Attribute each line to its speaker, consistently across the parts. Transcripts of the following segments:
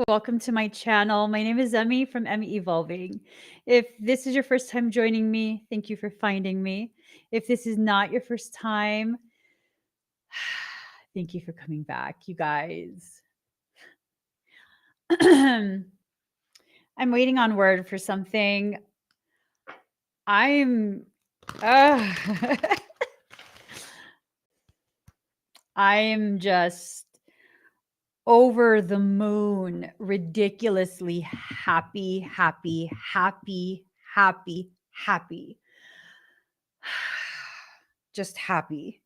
Speaker 1: Welcome to my channel. My name is Emmy from Emmy Evolving. If this is your first time joining me, thank you for finding me. If this is not your first time, thank you for coming back, you guys. I'm waiting on word for something. I'm just over the moon, ridiculously happy. Just happy.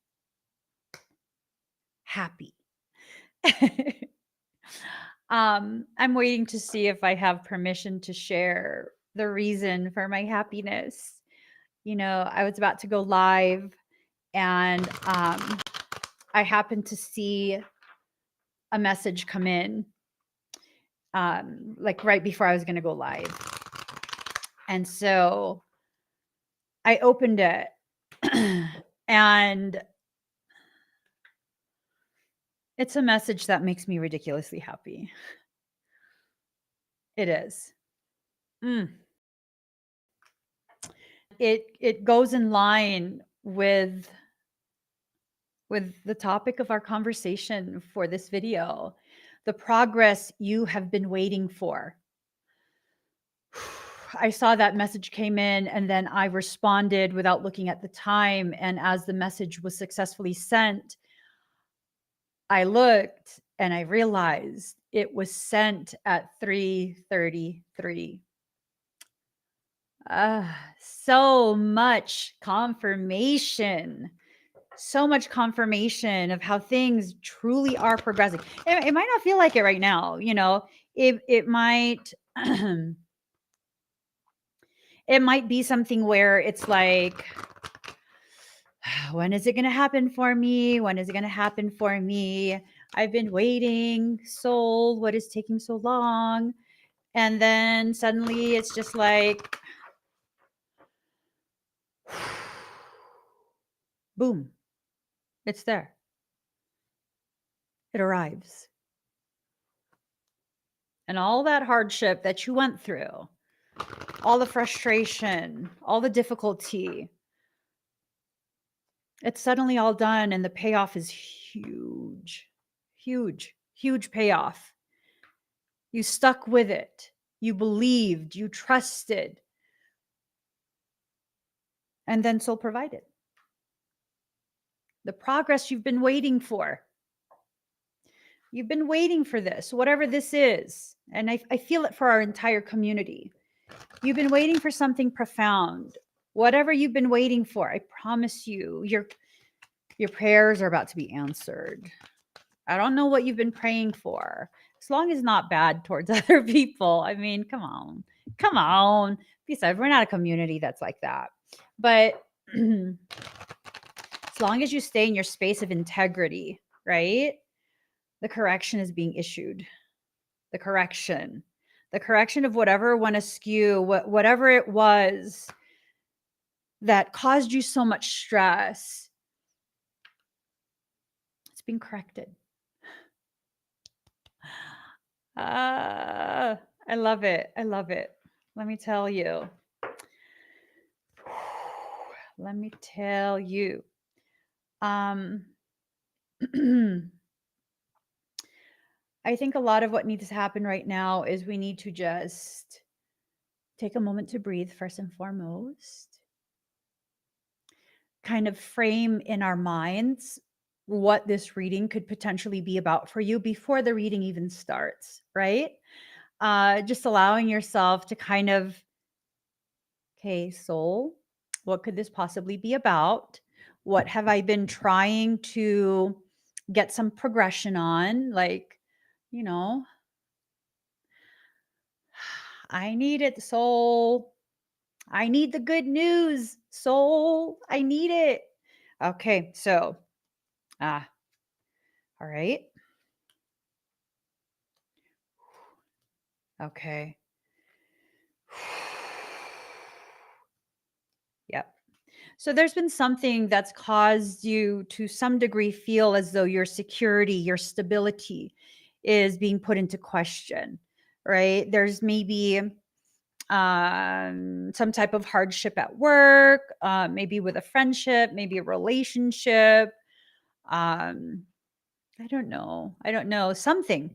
Speaker 1: I'm waiting to see if I have permission to share the reason for my happiness. You know, I was about to go live and I happened to see a message come in like right before I was going to go live. And so I opened it and it's a message that makes me ridiculously happy. It is. It goes in line with the topic of our conversation for this video, the progress you have been waiting for. I saw that message came in and then I responded without looking at the time. And as the message was successfully sent, I looked and I realized it was sent at 3:33. So much confirmation of how things truly are progressing. It might not feel like it right now, you know, it might it might be something where it's like, when is it going to happen for me? When is it going to happen for me? I've been waiting, soul, what is taking so long? And then suddenly it's just like, boom, it's there. It arrives. And all that hardship that you went through, all the frustration, all the difficulty, it's suddenly all done and the payoff is huge, huge, huge payoff. You stuck with it. You believed, you trusted. And then soul provided. The progress you've been waiting for. You've been waiting for this, whatever this is. And I feel it for our entire community. You've been waiting for something profound. Whatever you've been waiting for, I promise you, your prayers are about to be answered. I don't know what you've been praying for. As long as not bad towards other people. I mean, come on. Besides, we're not a community that's like that. But as long as you stay in your space of integrity, right? The correction is being issued. The correction of whatever went askew, whatever it was that caused you so much stress, it's being corrected. I love it. Let me tell you. I think a lot of what needs to happen right now is we need to just take a moment to breathe first and foremost. Kind of frame in our minds what this reading could potentially be about for you before the reading even starts, right? Just allowing yourself to kind of, okay, soul, what could this possibly be about? What have I been trying to get some progression on? Like, you know, I need it, soul. I need the good news, soul. I need it. Okay, so, all right. Okay. Yep. So there's been something that's caused you to some degree feel as though your security, your stability is being put into question. right? There's maybe some type of hardship at work, maybe with a friendship, maybe a relationship. I don't know. Something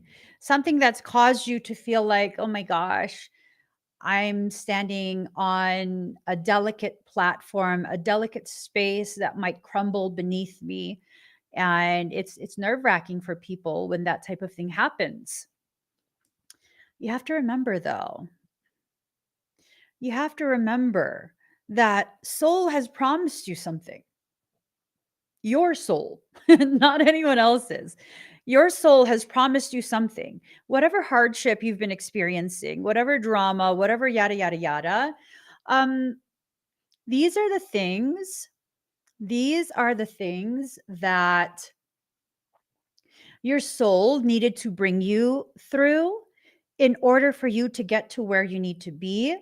Speaker 1: that's caused you to feel like, oh my gosh, I'm standing on a delicate platform, a delicate space that might crumble beneath me. And it's nerve-wracking for people when that type of thing happens. You have to remember though, that soul has promised you something. Your soul, not anyone else's. Your soul has promised you something. Whatever hardship you've been experiencing, whatever drama, whatever yada, yada, yada. These are the things that your soul needed to bring you through in order for you to get to where you need to be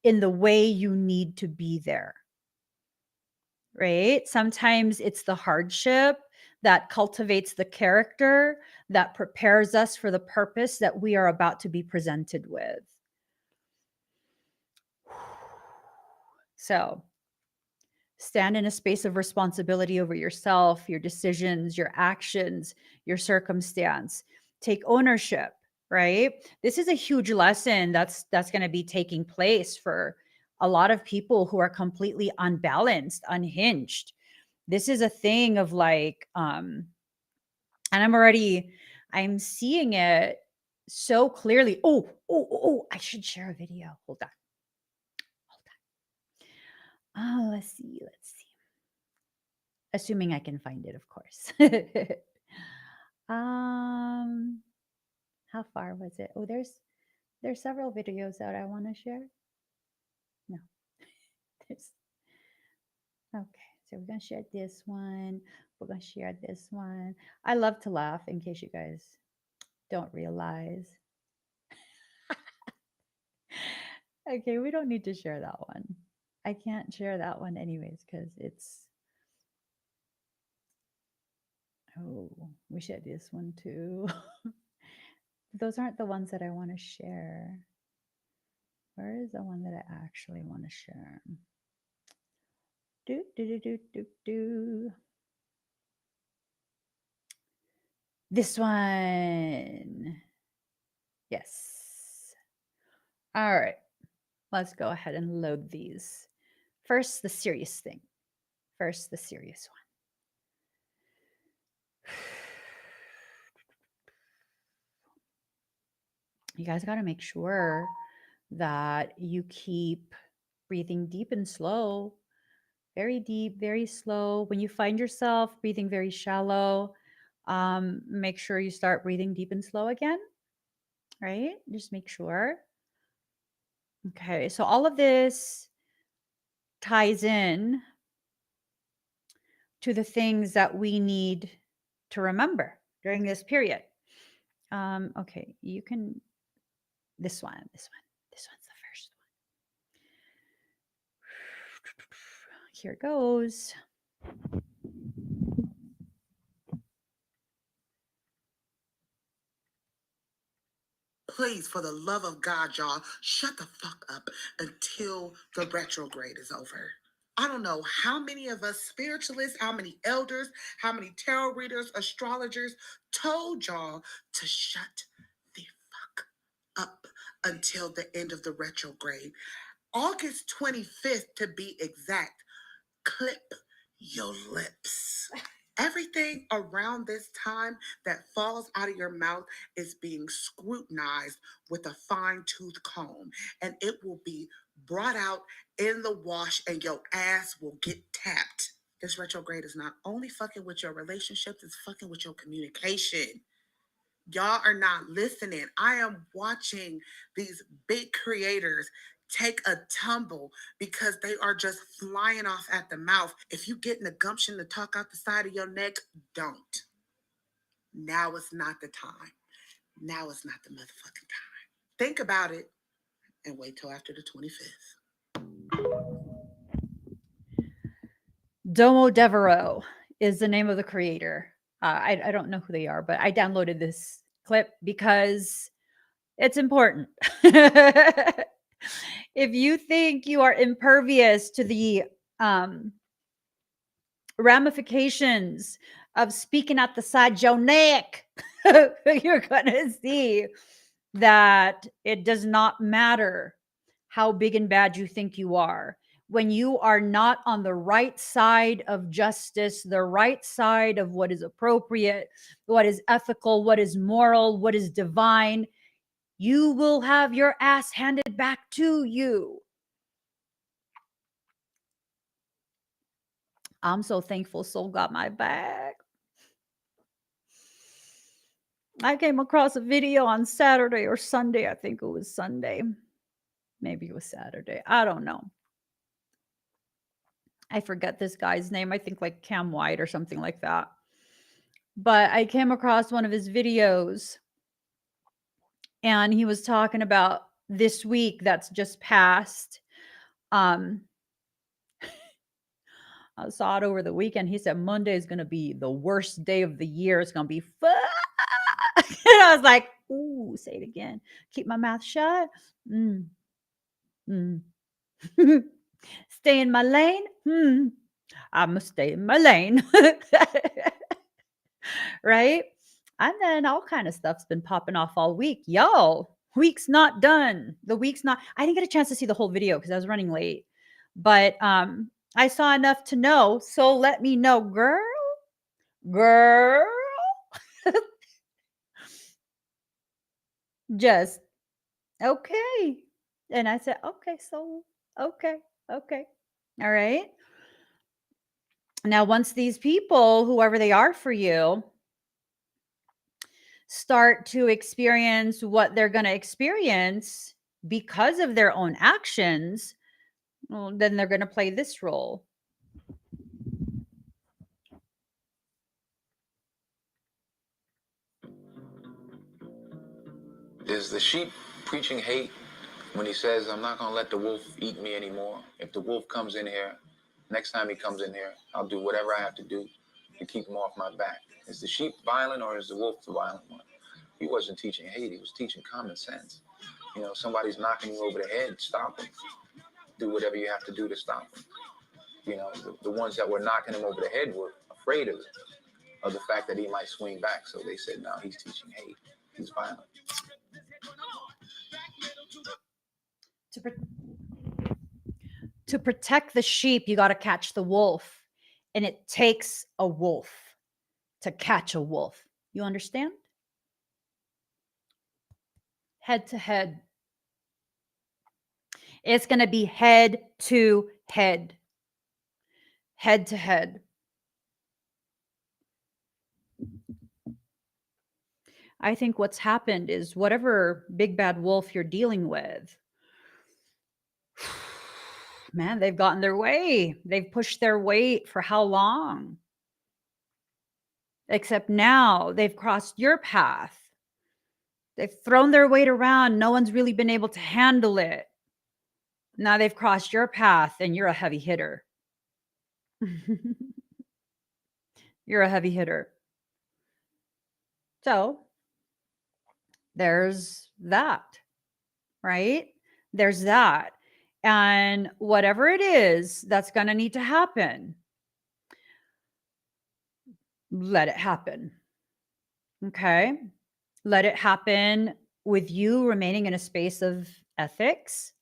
Speaker 1: in the way you need to be there. Right? Sometimes it's the hardship that cultivates the character that prepares us for the purpose that we are about to be presented with. So, stand in a space of responsibility over yourself, your decisions, your actions, your circumstance. Take ownership, right? This is a huge lesson that's going to be taking place for a lot of people who are completely unbalanced, unhinged. This is a thing of like and I'm seeing it so clearly. Oh, I should share a video. Hold on. Oh, let's see. Assuming I can find it, of course. How far was it? Oh, there's several videos that I want to share. No. There's okay. So we're gonna share this one. We're gonna share this one. I love to laugh in case you guys don't realize. Okay, we don't need to share that one. I can't share that one anyways because it's oh, we shared this one too. Those aren't the ones that I want to share. Where is the one that I actually want to share? This one. Yes. All right. Let's go ahead and load these. First, the serious thing. First, the serious one. You guys got to make sure that you keep breathing deep and slow. Very deep, very slow. When you find yourself breathing very shallow, make sure you start breathing deep and slow again, right? Just make sure. Okay, so all of this ties in to the things that we need to remember during this period. Okay, you can, this one's the first one. Here it goes.
Speaker 2: Please, for the love of God, y'all, shut the fuck up until the retrograde is over. I don't know how many of us spiritualists, how many elders, how many tarot readers, astrologers told y'all to shut the fuck up until the end of the retrograde. August 25th, to be exact. Clip your lips. Everything around this time that falls out of your mouth is being scrutinized with a fine-tooth comb, and it will be brought out in the wash, and your ass will get tapped. This retrograde is not only fucking with your relationships, it's fucking with your communication. Y'all are not listening. I am watching these big creators take a tumble because they are just flying off at the mouth. If you get in the gumption to talk out the side of your neck, don't. Now is not the time. Now is not the motherfucking time. Think about it and wait till after the 25th.
Speaker 1: Domo Devereaux is the name of the creator. I don't know who they are, but I downloaded this clip because It's important. If you think you are impervious to the ramifications of speaking at the side your neck, you're going to see that it does not matter how big and bad you think you are. When you are not on the right side of justice, the right side of what is appropriate, what is ethical, what is moral, what is divine, you will have your ass handed back to you. I'm so thankful Soul got my back. I came across a video on Saturday or Sunday. I think it was Sunday. Maybe it was Saturday. I don't know. I forget this guy's name. I think like Cam White or something like that. But I came across one of his videos and he was talking about this week that's just passed. I saw it over the weekend. He said Monday is going to be the worst day of the year. It's going to be fun. And I was like, ooh, say it again. Keep my mouth shut. Mm. Mm. Stay in my lane. I'm going to stay in my lane. Right? And then all kind of stuff's been popping off all week. Yo, week's not done. The week's not. I didn't get a chance to see the whole video because I was running late. But I saw enough to know. So let me know, girl. Just okay. And I said, okay, so okay. All right. Now, once these people, whoever they are for you, start to experience what they're going to experience because of their own actions, well, then they're going to play this role.
Speaker 3: Is the sheep preaching hate when he says, I'm not going to let the wolf eat me anymore? If the wolf comes in here, next time he comes in here, I'll do whatever I have to do to keep him off my back. Is the sheep violent or is the wolf the violent one? He wasn't teaching hate. He was teaching common sense. You know, somebody's knocking you over the head, stop him. Do whatever you have to do to stop him. You know, the ones that were knocking him over the head were afraid of the fact that he might swing back. So they said, no, he's teaching hate. He's violent.
Speaker 1: To protect the sheep, you got to catch the wolf. And it takes a wolf to catch a wolf. You understand? Head to head. It's going to be head to head. Head to head. I think what's happened is whatever big bad wolf you're dealing with, man, they've gotten their way. They've pushed their weight for how long? Except now they've crossed your path. They've thrown their weight around. No one's really been able to handle it. Now they've crossed your path and you're a heavy hitter. You're a heavy hitter. So there's that, right? There's that. And whatever it is that's going to need to happen, let it happen. Okay. Let it happen with you remaining in a space of ethics,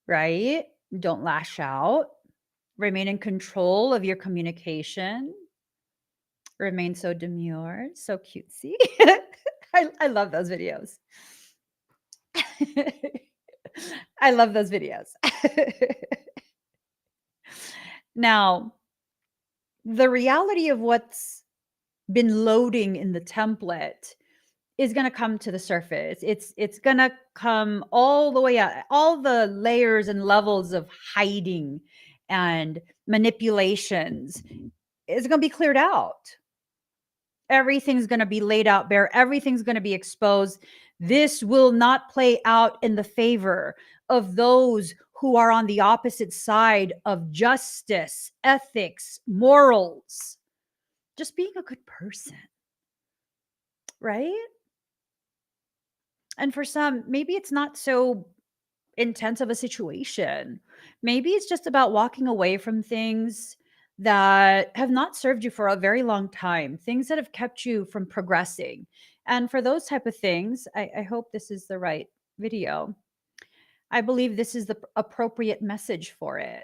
Speaker 1: right? Don't lash out. Remain in control of your communication. Remain so demure, so cutesy. I love those videos. I love those videos. Now, the reality of what's been loading in the template is going to come to the surface. It's going to come all the way out, all the layers and levels of hiding and manipulations is going to be cleared out. Everything's going to be laid out bare. Everything's going to be exposed. This will not play out in the favor of those who are on the opposite side of justice, ethics, morals, just being a good person, right? And for some, maybe it's not so intense of a situation. Maybe it's just about walking away from things that have not served you for a very long time, things that have kept you from progressing. And for those type of things, I hope this is the right video. I believe this is the appropriate message for it.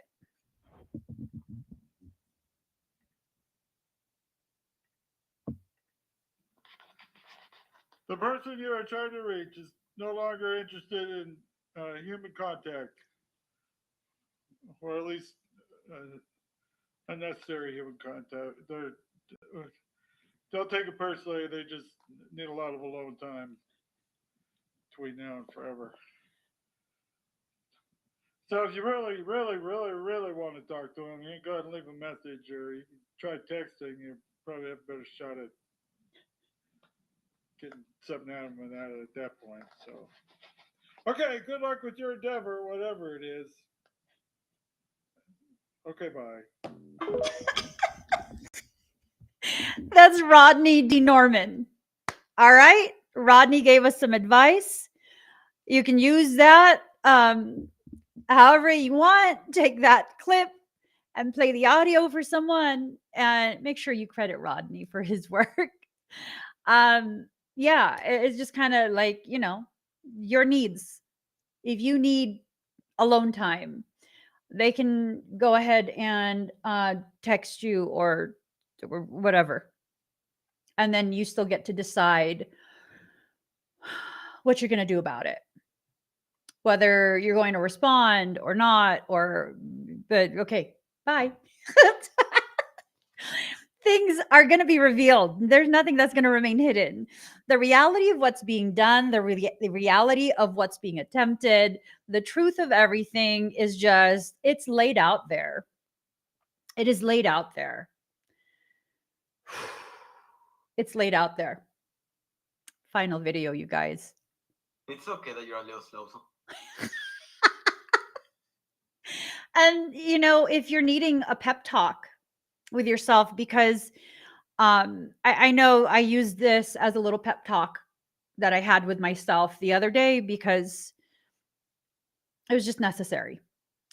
Speaker 4: The person you are trying to reach is no longer interested in human contact, or at least uh, unnecessary human contact. Don't take it personally. They just need a lot of alone time between now and forever. So if you really, really, really, really want to talk to them, you can go ahead and leave a message, or you can try texting. You probably have a better shot at getting something out of them at that point. So, okay, good luck with your endeavor, whatever it is. Okay, bye.
Speaker 1: That's Rodney D. Norman. All right. Rodney gave us some advice. You can use that however you want. Take that clip and play the audio for someone, and make sure you credit Rodney for his work. Yeah, it's just kind of like, your needs. If you need alone time, they can go ahead and text you or whatever. And then you still get to decide what you're going to do about it. Whether you're going to respond or not, but okay, bye. Things are going to be revealed. There's nothing that's going to remain hidden. The reality of what's being done, the reality of what's being attempted, the truth of everything is just, it's laid out there. It is laid out there. It's laid out there. Final video, you guys.
Speaker 5: It's okay that you're a little slow.
Speaker 1: And, if you're needing a pep talk with yourself, because I know I used this as a little pep talk that I had with myself the other day because it was just necessary.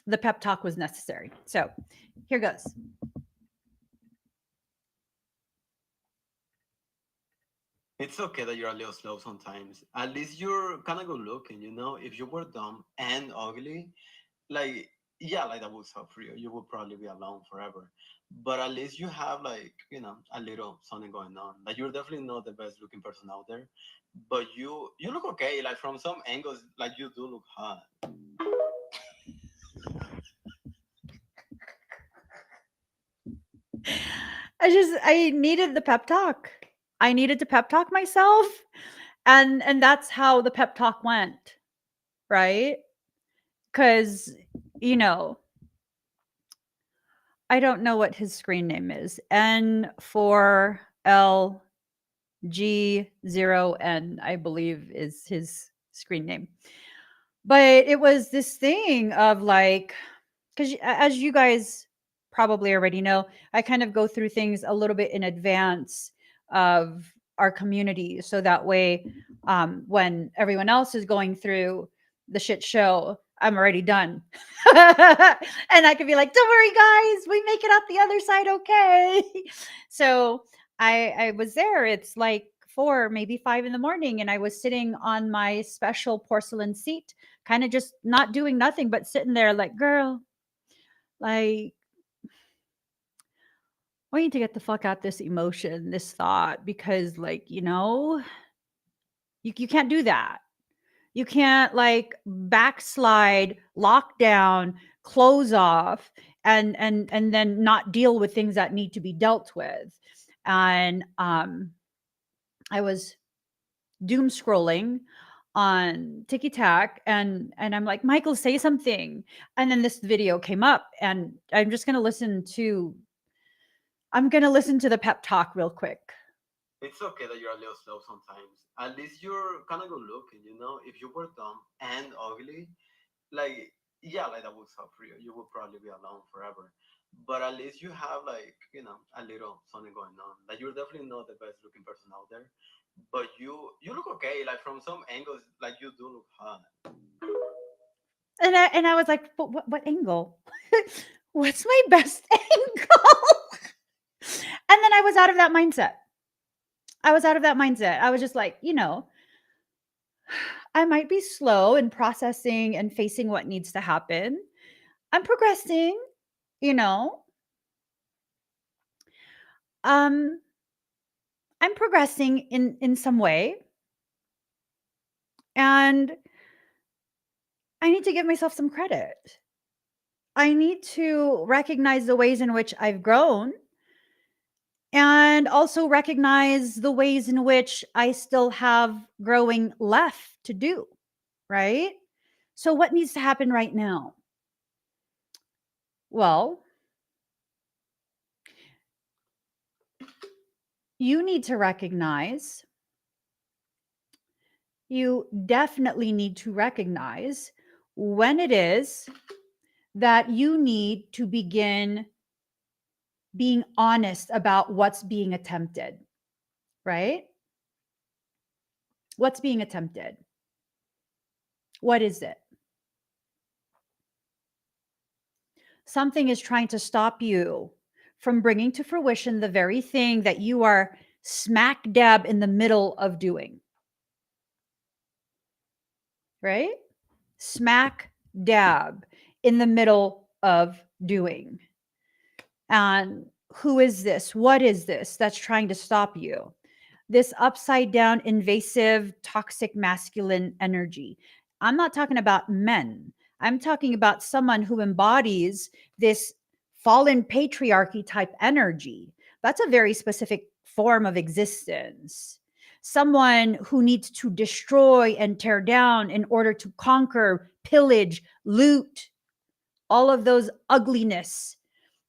Speaker 1: The pep talk was necessary. So here goes.
Speaker 5: It's okay that you're a little slow sometimes. At least you're kind of good looking, you know? If you were dumb and ugly, like, yeah, like that would suck for you. You would probably be alone forever. But at least you have, like, you know, a little something going on. Like, you're definitely not the best looking person out there. But you look okay. Like, from some angles, like, you do look hot.
Speaker 1: I needed the pep talk. I needed to pep talk myself. And that's how the pep talk went. Right? Because, I don't know what his screen name is. N4LG0N, I believe, is his screen name. But it was this thing of like, because as you guys probably already know, I kind of go through things a little bit in advance of our community. So that way, when everyone else is going through the shit show, I'm already done. And I can be like, don't worry, guys, we make it out the other side okay. So I was there. It's like 4, maybe 5 in the morning, and I was sitting on my special porcelain seat, kind of just not doing nothing, but sitting there like, girl, like, I need to get the fuck out this emotion, this thought, because like, you can't do that. You can't like backslide, lock down, close off, and then not deal with things that need to be dealt with. And I was doom scrolling on Tiki Tac, and I'm like, Michael, say something. And then this video came up, and I'm gonna listen to the pep talk real quick.
Speaker 5: It's okay that you're a little slow sometimes. At least you're kind of good looking, you know? If you were dumb and ugly, like, yeah, like that would suck for you. You would probably be alone forever. but at least you have like a little something going on. Like you're definitely not the best looking person out there, but you look okay. Like from some angles, like you do look hot.
Speaker 1: And I was like, but what angle? What's my best angle? And then I was out of that mindset. I was out of that mindset. I was just like, I might be slow in processing and facing what needs to happen. I'm progressing, you know. Um I'm progressing in some way, and I need to give myself some credit. I need to recognize the ways in which I've grown and also recognize the ways in which I still have growing left to do, right? So, what needs to happen right now? Well, you need to recognize, you definitely need to recognize when it is that you need to begin being honest about what's being attempted, right? What's being attempted? What is it? Something is trying to stop you from bringing to fruition the very thing that you are smack dab in the middle of doing, right? Smack dab in the middle of doing. And who is this? What is this that's trying to stop you? This upside down, invasive, toxic masculine energy. I'm not talking about men. I'm talking about someone who embodies this fallen patriarchy type energy. That's a very specific form of existence. Someone who needs to destroy and tear down in order to conquer, pillage, loot, all of those ugliness,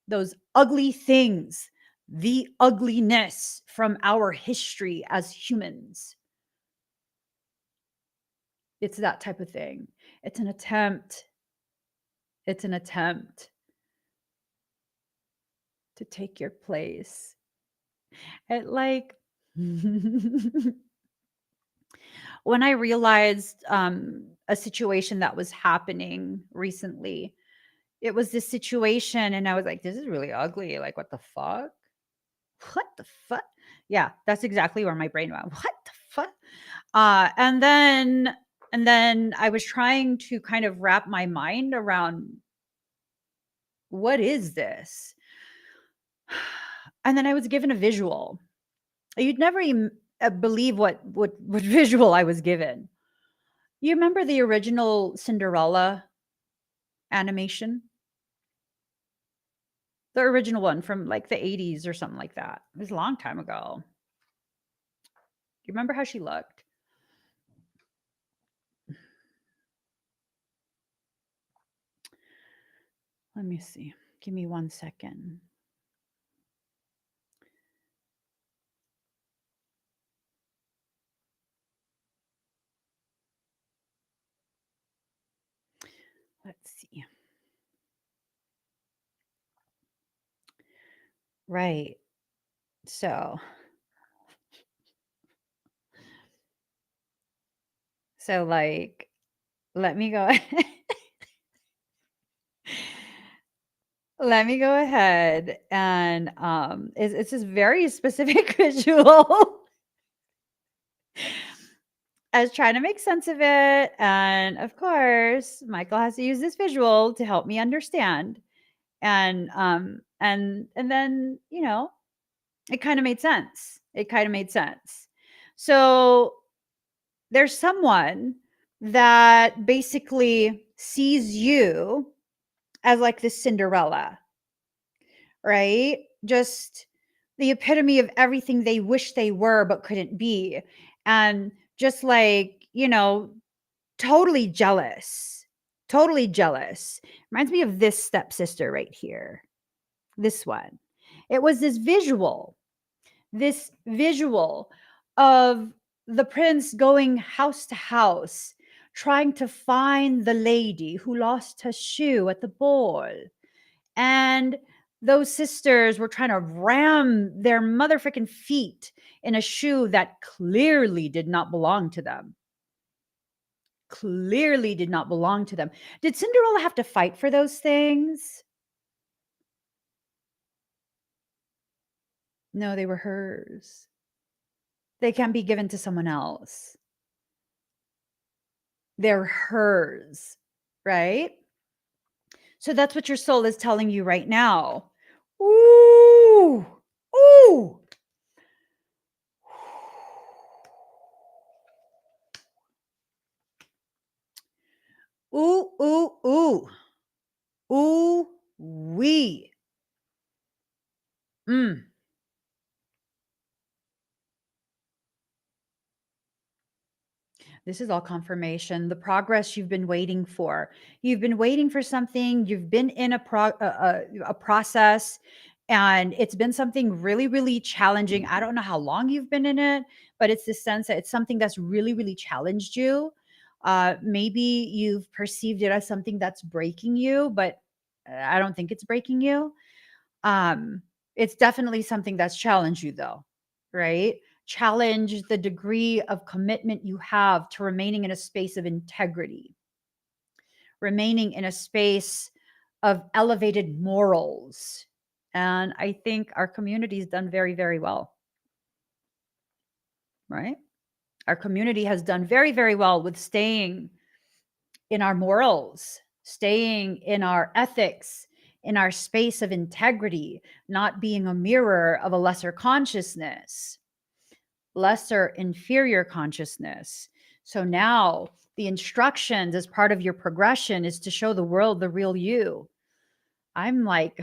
Speaker 1: those ugly things, the ugliness from our history as humans. It's that type of thing. It's an attempt. It's an attempt to take your place. It like when I realized a situation that was happening recently, it was this situation, and I was like, this is really ugly. Like, what the fuck? What the fuck? Yeah, that's exactly where my brain went. What the fuck? And then I was trying to kind of wrap my mind around what is this? And then I was given a visual. You'd never even believe what visual I was given. You remember the original Cinderella animation? The original one from like the 80s or something like that. It was a long time ago. You remember how she looked? Let me see. Give me 1 second. Let's see. Right. So like, let me go let me go ahead and it's this very specific visual. I was trying to make sense of it, and of course, Michael has to use this visual to help me understand. And then, it kind of made sense. It kind of made sense. So there's someone that basically sees you as like this Cinderella, right? Just the epitome of everything they wish they were but couldn't be. And just like, totally jealous. Totally jealous. Reminds me of this stepsister right here. This one. It was this visual of the prince going house to house, trying to find the lady who lost her shoe at the ball. And those sisters were trying to ram their motherfucking feet in a shoe that clearly did not belong to them. Clearly did not belong to them. Did Cinderella have to fight for those things? No, they were hers. They can't be given to someone else. They're hers, right? So that's what your soul is telling you right now. Ooh, ooh. Ooh, ooh, ooh. Ooh, wee. This is all confirmation. The progress you've been waiting for. You've been waiting for something. You've been in a process, and it's been something really, really challenging. I don't know how long you've been in it, but it's the sense that it's something that's really, really challenged you. Maybe you've perceived it as something that's breaking you, but I don't think it's breaking you. It's definitely something that's challenged you, though, right? Challenge the degree of commitment you have to remaining in a space of integrity, remaining in a space of elevated morals. And I think our community has done very, very well, right? Our community has done very, very well with staying in our morals, staying in our ethics, in our space of integrity, not being a mirror of a lesser consciousness, lesser inferior consciousness. So now the instructions as part of your progression is to show the world the real you. I'm like,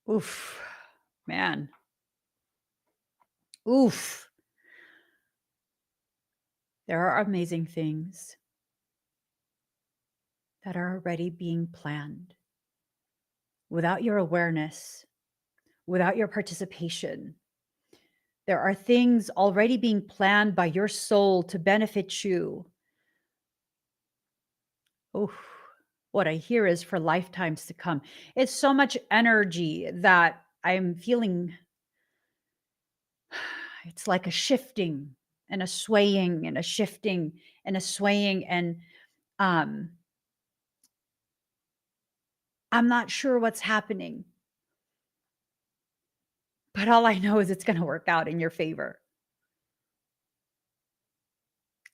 Speaker 1: oof, man. Oof. There are amazing things that are already being planned without your awareness, without your participation. There are things already being planned by your soul to benefit you. Oh, what I hear is for lifetimes to come. It's so much energy that I'm feeling. It's like a shifting and a swaying and a shifting and a swaying. And I'm not sure what's happening, but all I know is it's going to work out in your favor.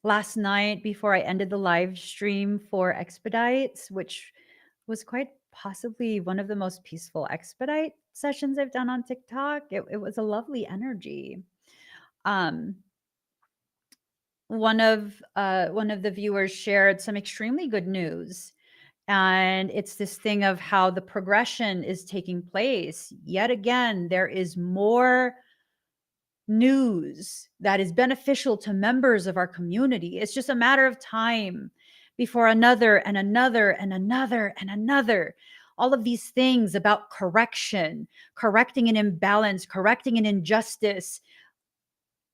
Speaker 1: Last night, before I ended the live stream for Expedites, which was quite possibly one of the most peaceful Expedite sessions I've done on TikTok, it was a lovely energy. One of the viewers shared some extremely good news, and it's this thing of how the progression is taking place. Yet again, there is more news that is beneficial to members of our community. It's just a matter of time before another and another and another and another. All of these things about correction, correcting an imbalance, correcting an injustice.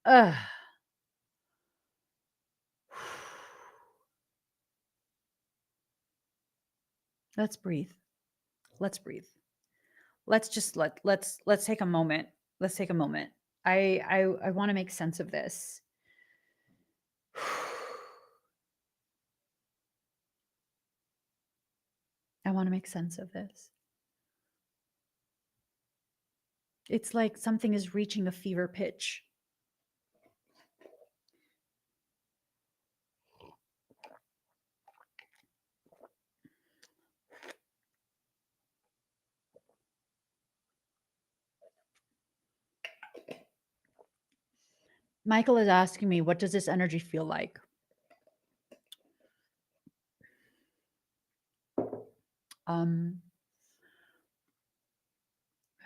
Speaker 1: Ugh. Let's breathe. Let's breathe. Let's just let's take a moment. Let's take a moment. I want to make sense of this. I want to make sense of this. It's like something is reaching a fever pitch. Michael is asking me, what does this energy feel like? I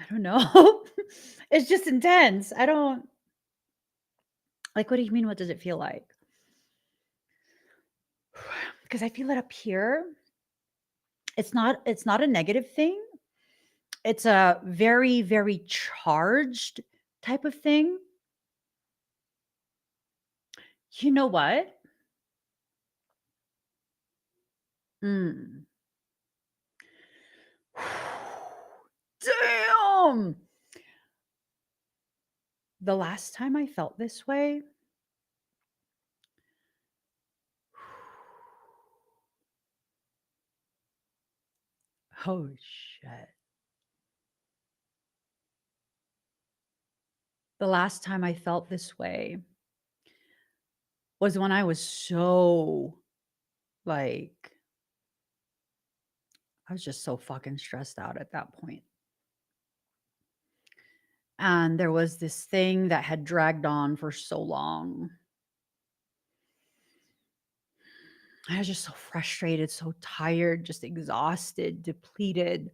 Speaker 1: don't know. It's just intense. I don't like, what do you mean? What does it feel like? Because I feel it up here. It's not a negative thing. It's a very, very charged type of thing. You know what? The last time I felt this way, oh shit. The last time I felt this way was when I was so like, I was just so fucking stressed out at that point. And there was this thing that had dragged on for so long. I was just so frustrated, so tired, just exhausted, depleted.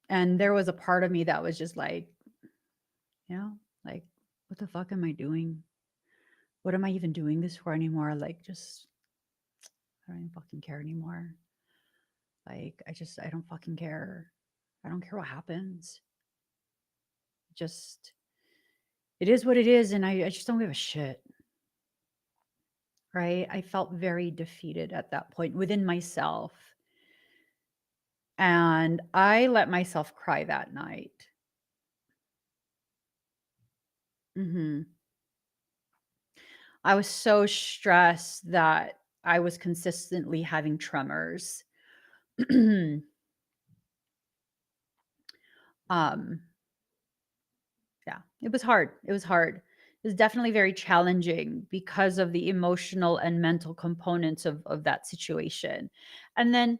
Speaker 1: And there was a part of me that was just like, like, what the fuck am I doing? What am I even doing this for anymore? Like, just, I don't even fucking care anymore. Like, I don't fucking care. I don't care what happens. Just, it is what it is. And I just don't give a shit. Right? I felt very defeated at that point within myself. And I let myself cry that night. I was so stressed that I was consistently having tremors. um, yeah, it was hard. It was hard. It was definitely very challenging because of the emotional and mental components of that situation. And then,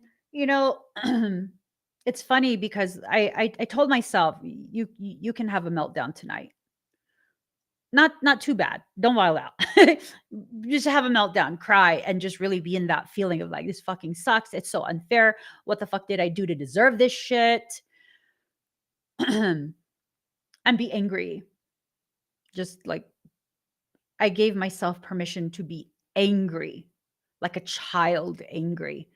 Speaker 1: it's funny because I told myself, you can have a meltdown tonight. Not too bad. Don't wild out. Just have a meltdown, cry, and just really be in that feeling of like, this fucking sucks. It's so unfair. What the fuck did I do to deserve this shit? And be angry. Just like, I gave myself permission to be angry, like a child angry.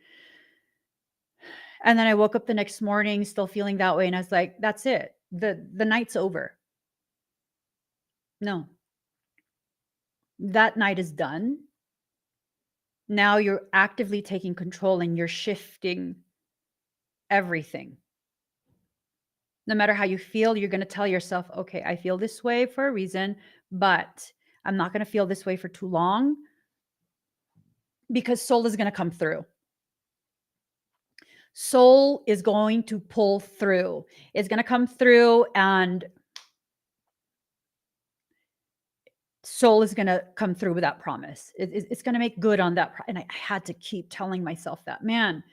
Speaker 1: And then I woke up the next morning still feeling that way. And I was like, that's it. The night's over. No, that night is done. Now you're actively taking control and you're shifting everything. No matter how you feel, you're going to tell yourself, okay, I feel this way for a reason, but I'm not going to feel this way for too long because soul is going to come through. Soul is going to pull through. It's going to come through and soul is going to come through with that promise. It's going to make good on that. And I had to keep telling myself that, man,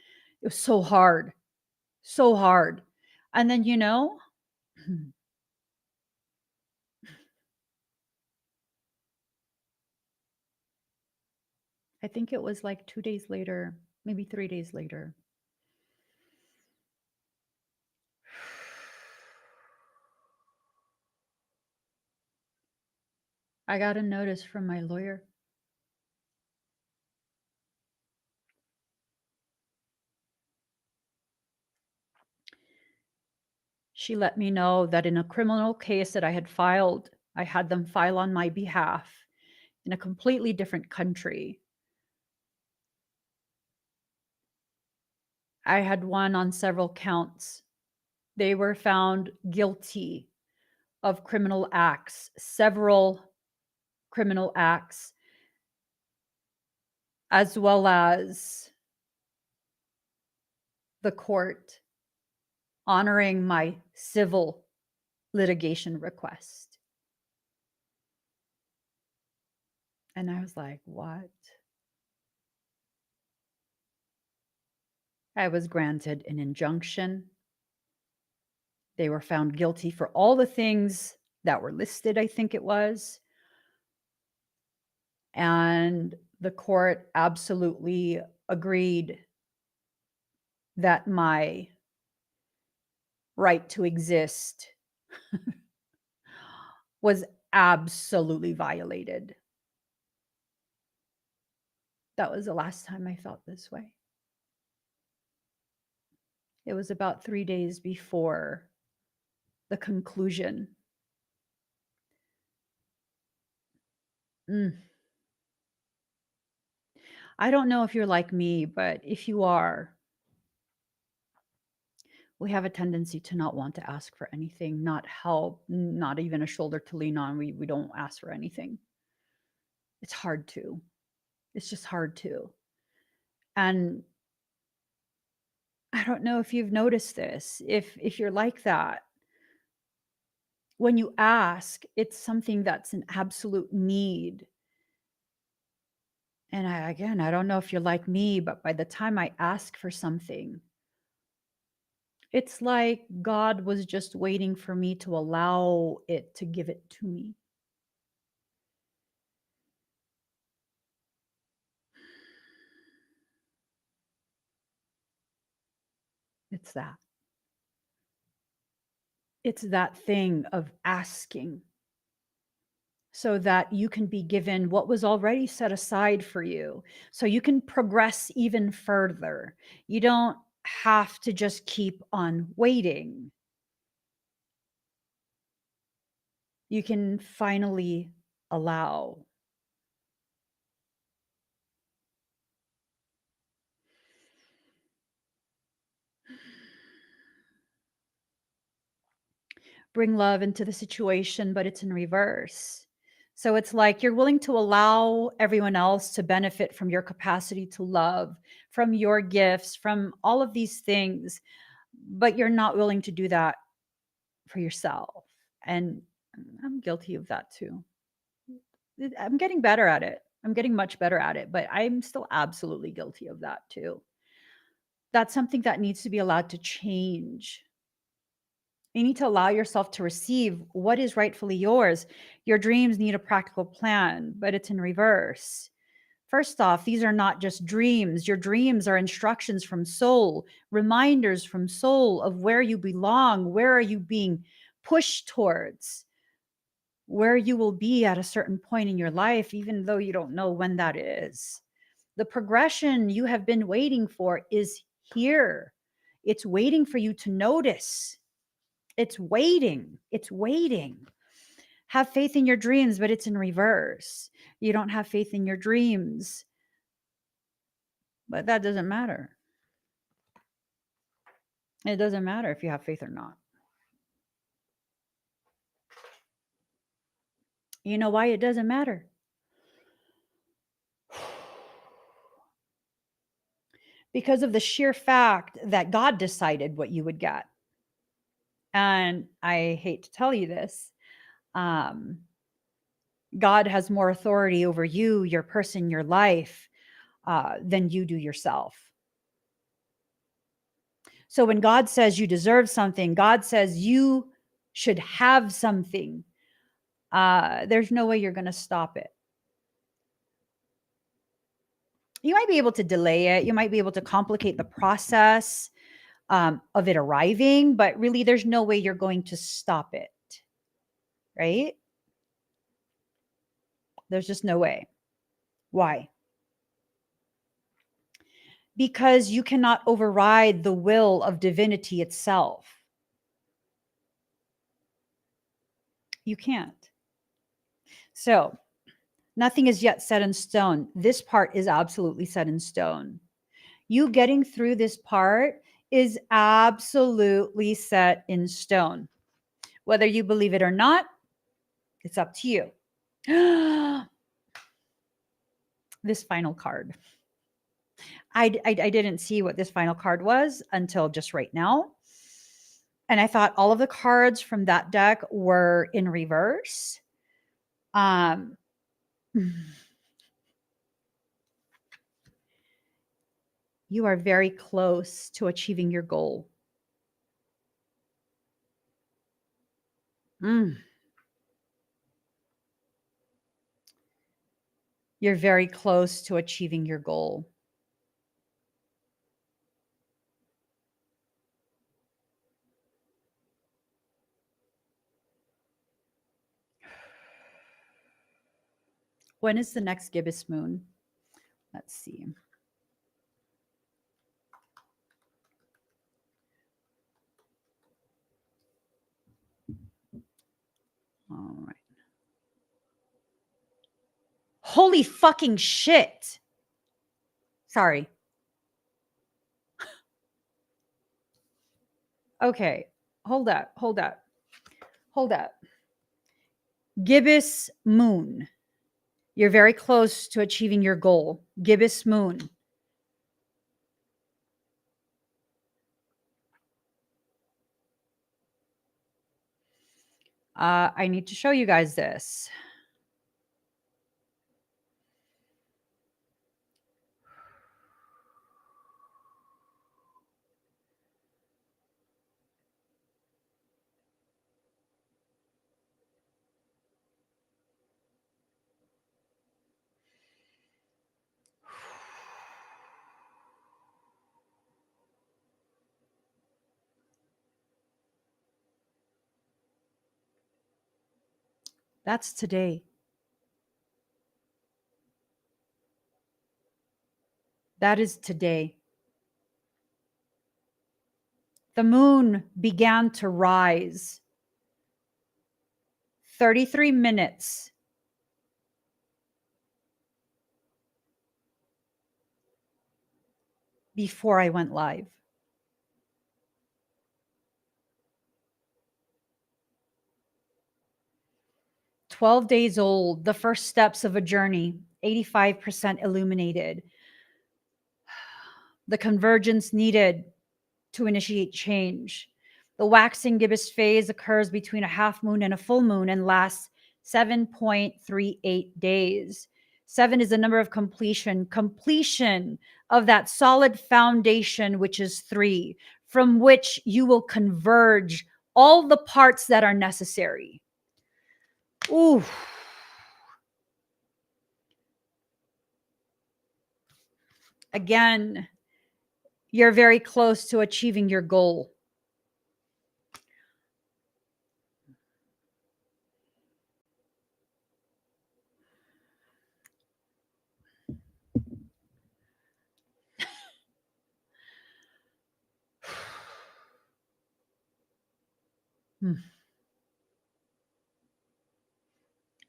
Speaker 1: it was so hard, so hard. And then, I think it was like 2 days later, maybe 3 days later. I got a notice from my lawyer. She let me know that in a criminal case that I had filed, I had them file on my behalf in a completely different country. I had won on several counts. They were found guilty of criminal acts, several criminal acts, as well as the court honoring my civil litigation request. And I was like, what? I was granted an injunction. They were found guilty for all the things that were listed, I think it was. And the court absolutely agreed that my right to exist was absolutely violated. That was the last time I felt this way. It was about 3 days before the conclusion. I don't know if you're like me, but if you are, we have a tendency to not want to ask for anything, not help, not even a shoulder to lean on. We don't ask for anything. It's hard to. It's just hard to. And I don't know if you've noticed this. If you're like that, when you ask, it's something that's an absolute need. And I don't know if you're like me, but by the time I ask for something, it's like God was just waiting for me to allow it to give it to me. It's that. It's that thing of asking so that you can be given what was already set aside for you, so you can progress even further. You don't have to just keep on waiting. You can finally allow. Bring love into the situation, but it's in reverse. So it's like you're willing to allow everyone else to benefit from your capacity to love, from your gifts, from all of these things, but you're not willing to do that for yourself. And I'm guilty of that too. I'm getting better at it. I'm getting much better at it, but I'm still absolutely guilty of that too. That's something that needs to be allowed to change. You need to allow yourself to receive what is rightfully yours. Your dreams need a practical plan, but it's in reverse. First off, these are not just dreams. Your dreams are instructions from soul, reminders from soul of where you belong, where are you being pushed towards, where you will be at a certain point in your life, even though you don't know when that is. The progression you have been waiting for is here. It's waiting for you to notice. It's waiting. It's waiting. Have faith in your dreams, but it's in reverse. You don't have faith in your dreams, but that doesn't matter. It doesn't matter if you have faith or not. You know why it doesn't matter? Because of the sheer fact that God decided what you would get. And I hate to tell you this, God has more authority over you, your person, your life, than you do yourself. So when God says you deserve something, God says you should have something, there's no way you're going to stop it. You might be able to delay it. You might be able to complicate the process of it arriving, but really there's no way you're going to stop it, right? There's just no way. Why? Because you cannot override the will of divinity itself. You can't. So nothing is yet set in stone. This part is absolutely set in stone. You getting through this part is absolutely set in stone. Whether you believe it or not, it's up to you. This final card. I didn't see what this final card was until just right now. And I thought all of the cards from that deck were in reverse. You are very close to achieving your goal. You're very close to achieving your goal. When is the next gibbous moon? Let's see. All right. Holy fucking shit. Sorry. Okay, hold up, hold up, hold up. Gibbous moon. You're very close to achieving your goal. Gibbous moon. I need to show you guys this. That's today. That is today. The moon began to rise 33 minutes before I went live. "12 days old, the first steps of a journey, 85% illuminated. The convergence needed to initiate change. The waxing gibbous phase occurs between a half moon and a full moon and lasts 7.38 days. 7 is the number of completion of that solid foundation, which is 3, from which you will converge all the parts that are necessary." Ooh. Again, you're very close to achieving your goal.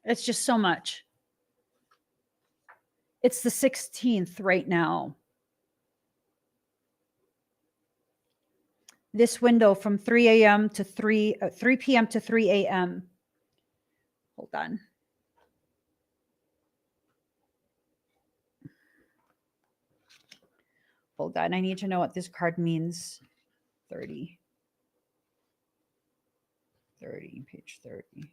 Speaker 1: It's just so much. It's the 16th right now. This window from 3 a.m. to 3 p.m. to 3 a.m. Hold on. Hold on. I need to know what this card means. 30. 30, page 30.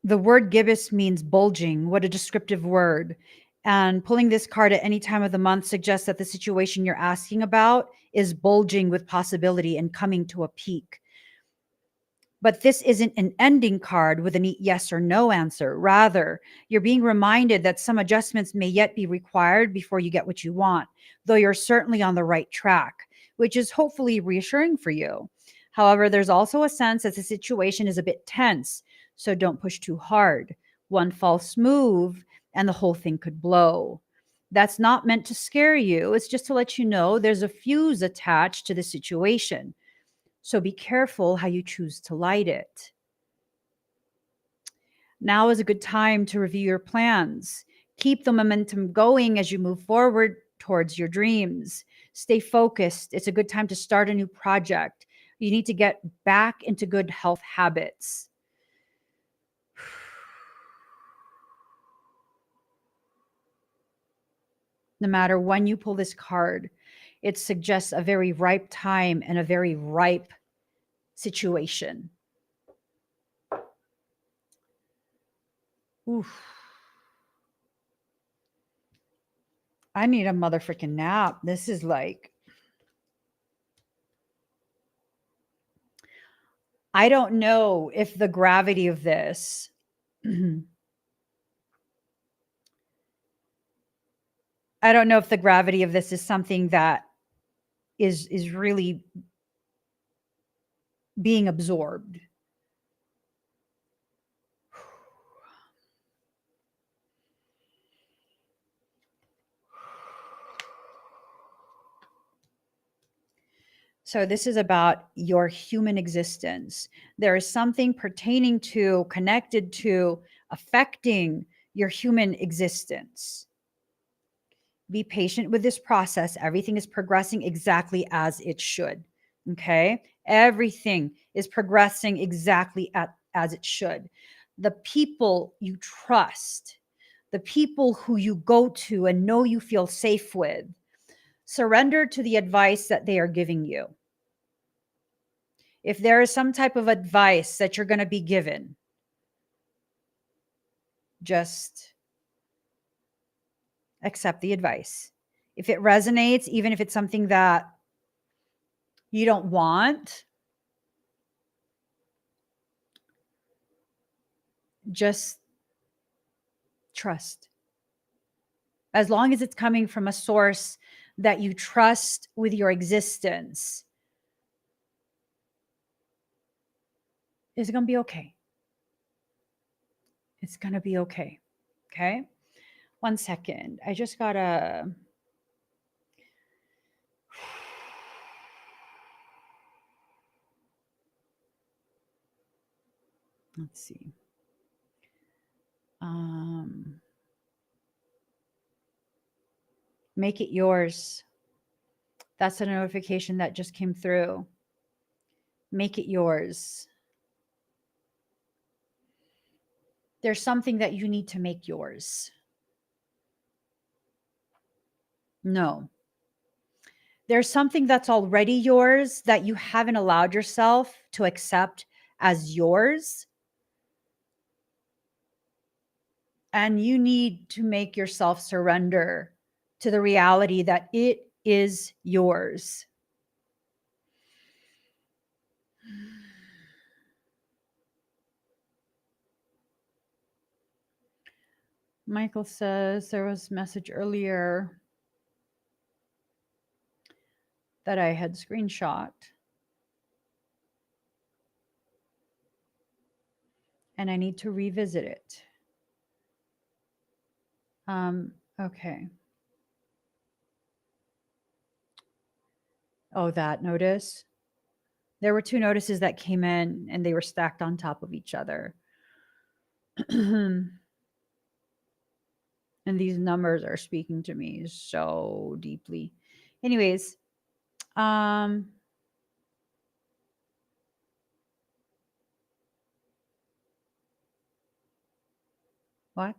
Speaker 1: The word gibbous means bulging. What a descriptive word. And pulling this card at any time of the month suggests that the situation you're asking about is bulging with possibility and coming to a peak. But this isn't an ending card with a neat yes or no answer. Rather, you're being reminded that some adjustments may yet be required before you get what you want, though you're certainly on the right track, which is hopefully reassuring for you. However, there's also a sense that the situation is a bit tense, so don't push too hard. One false move and the whole thing could blow. That's not meant to scare you. It's just to let you know there's a fuse attached to the situation. So be careful how you choose to light it. Now is a good time to review your plans. Keep the momentum going as you move forward towards your dreams. Stay focused. It's a good time to start a new project. You need to get back into good health habits. No matter when you pull this card, it suggests a very ripe time and a very ripe situation. Oof. I need a motherfucking nap. This is like, I don't know if the gravity of this I don't know if the gravity of this is something that is really being absorbed. So this is about your human existence. There is something pertaining to, connected to, affecting your human existence. Be patient with this process. Everything is progressing exactly as it should. Okay. Everything is progressing exactly as it should. The people you trust, the people who you go to and know you feel safe with, surrender to the advice that they are giving you. If there is some type of advice that you're going to be given, just accept the advice. If it resonates, even if it's something that you don't want, just trust. As long as it's coming from a source that you trust with your existence, it's going to be okay. It's going to be okay. Okay. 1 second. I just got to. Let's see. Make it yours. That's a notification that just came through. Make it yours. There's something that you need to make yours. No. There's something that's already yours that you haven't allowed yourself to accept as yours. And you need to make yourself surrender to the reality that it is yours. Michael says there was a message earlier that I had screenshot. And I need to revisit it. Okay. Oh, that notice. There were 2 notices that came in and they were stacked on top of each other. And these numbers are speaking to me so deeply. Anyways, what?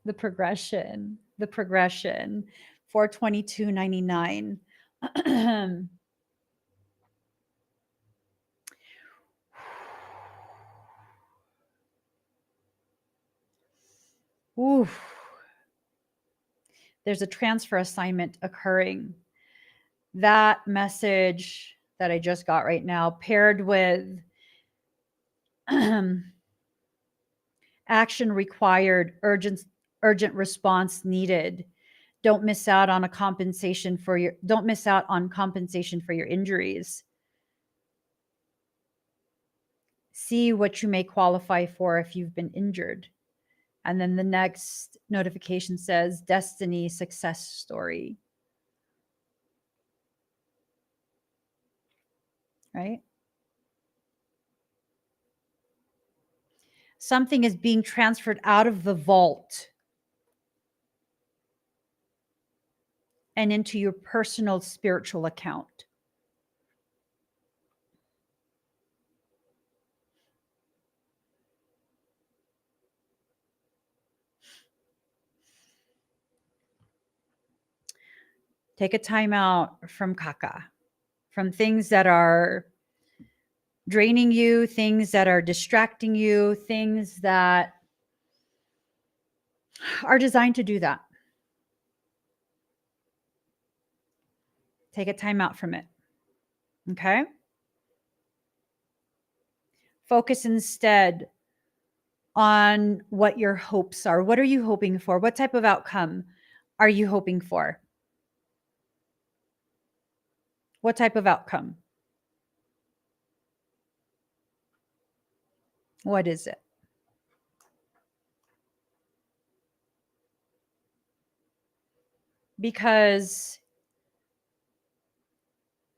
Speaker 1: The progression, 422.99. Oof. There's a transfer assignment occurring. That message that I just got right now, paired with action required, urgent response needed. Don't miss out on compensation for your injuries. See what you may qualify for if you've been injured. And then the next notification says destiny success story. Right? Something is being transferred out of the vault and into your personal spiritual account. Take a time out from caca, from things that are draining you, things that are distracting you, things that are designed to do that. Take a time out from it. Okay? Focus instead on what your hopes are. What are you hoping for? What type of outcome are you hoping for? What type of outcome? What is it? Because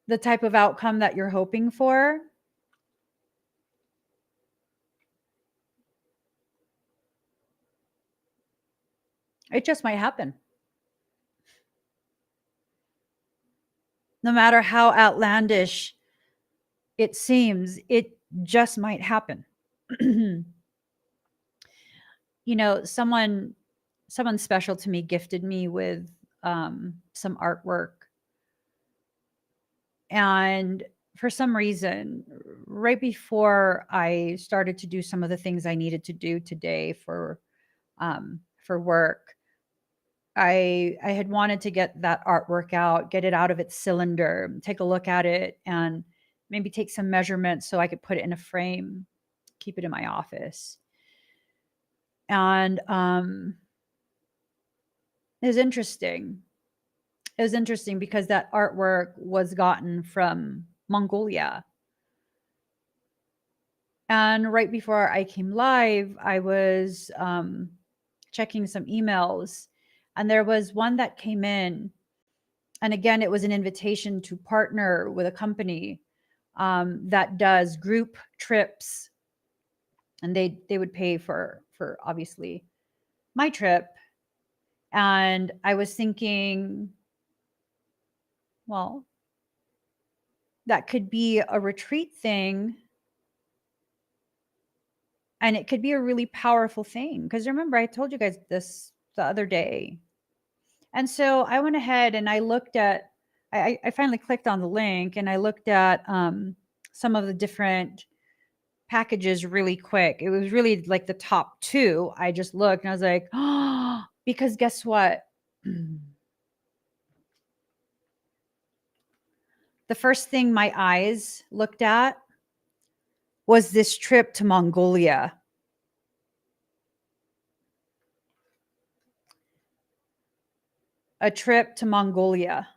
Speaker 1: the type of outcome that you're hoping for, it just might happen. No matter how outlandish it seems, it just might happen. You know, someone special to me gifted me with some artwork, and for some reason, right before I started to do some of the things I needed to do today for work, I had wanted to get that artwork out, get it out of its cylinder, take a look at it, and maybe take some measurements so I could put it in a frame, keep it in my office. And it was interesting. It was interesting because that artwork was gotten from Mongolia. And right before I came live, I was checking some emails, and there was one that came in. And again, it was an invitation to partner with a company that does group trips, and they would pay for obviously my trip. And I was thinking, well, that could be a retreat thing, and it could be a really powerful thing, because remember I told you guys this the other day. And so I went ahead and I looked at, I finally clicked on the link and I looked at some of the different packages really quick. It was really like the top two. I just looked and I was like, oh, because guess what? The first thing my eyes looked at was this trip to Mongolia. A trip to Mongolia.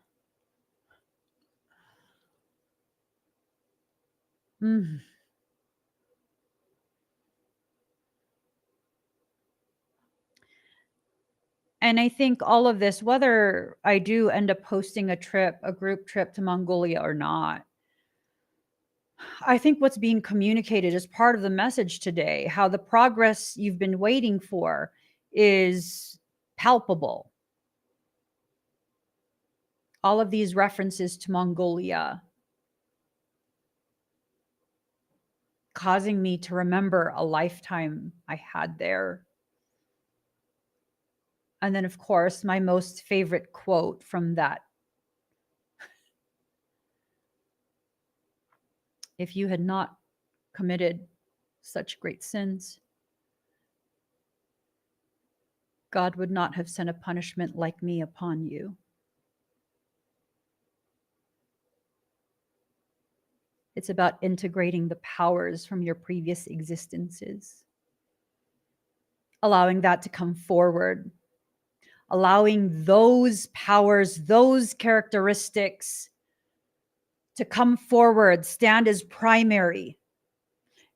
Speaker 1: Mm. And I think all of this, whether I do end up posting a trip, a group trip to Mongolia or not, I think what's being communicated is part of the message today, how the progress you've been waiting for is palpable. All of these references to Mongolia causing me to remember a lifetime I had there. And then, of course, my most favorite quote from that: if you had not committed such great sins, God would not have sent a punishment like me upon you. It's about integrating the powers from your previous existences, allowing that to come forward, allowing those powers, those characteristics to come forward, stand as primary,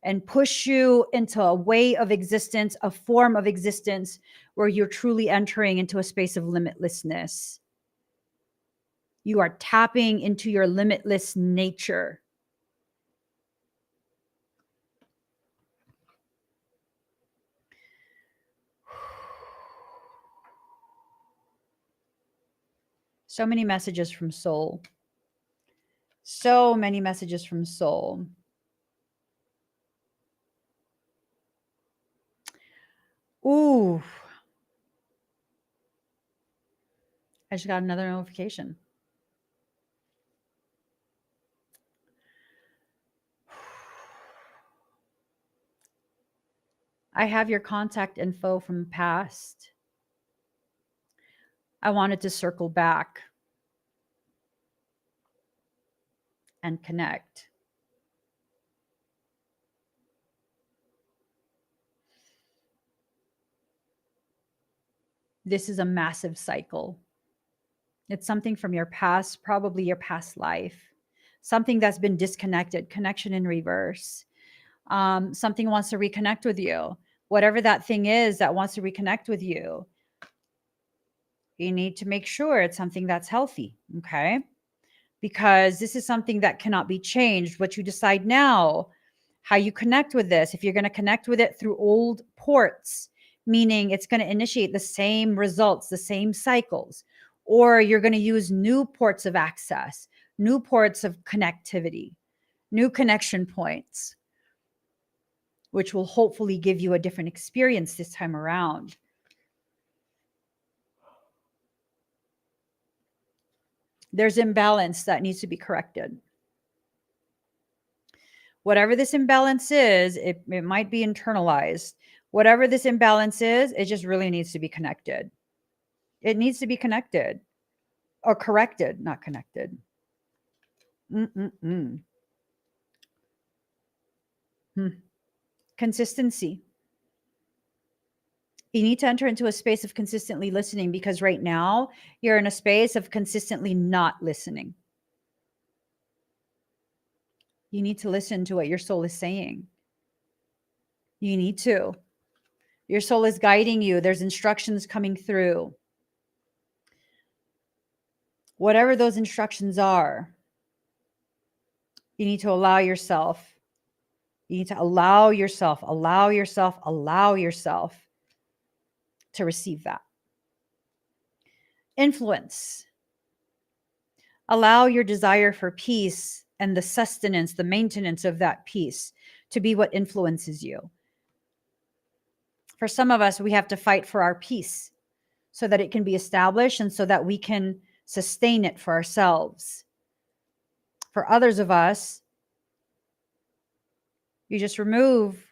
Speaker 1: and push you into a way of existence, a form of existence where you're truly entering into a space of limitlessness. You are tapping into your limitless nature. So many messages from soul. So many messages from soul. Ooh. I just got another notification. I have your contact info from past. I wanted to circle back and connect. This is a massive cycle. It's something from your past, probably your past life, something that's been disconnected, connection in reverse. Something wants to reconnect with you. Whatever that thing is that wants to reconnect with you, you need to make sure it's something that's healthy, okay? Because this is something that cannot be changed. What you decide now, how you connect with this, if you're going to connect with it through old ports, meaning it's going to initiate the same results, the same cycles, or you're going to use new ports of access, new ports of connectivity, new connection points, which will hopefully give you a different experience this time around. There's imbalance that needs to be corrected. Whatever this imbalance is, it might be internalized. Whatever this imbalance is, it just really needs to be connected. It needs to be connected or corrected, not connected. Consistency. You need to enter into a space of consistently listening, because right now you're in a space of consistently not listening. You need to listen to what your soul is saying. You need to. Your soul is guiding you. There's instructions coming through. Whatever those instructions are, you need to allow yourself. You need to allow yourself to receive that. Influence. Allow your desire for peace and the sustenance, the maintenance of that peace to be what influences you. For some of us, we have to fight for our peace so that it can be established and so that we can sustain it for ourselves. For others of us, you just remove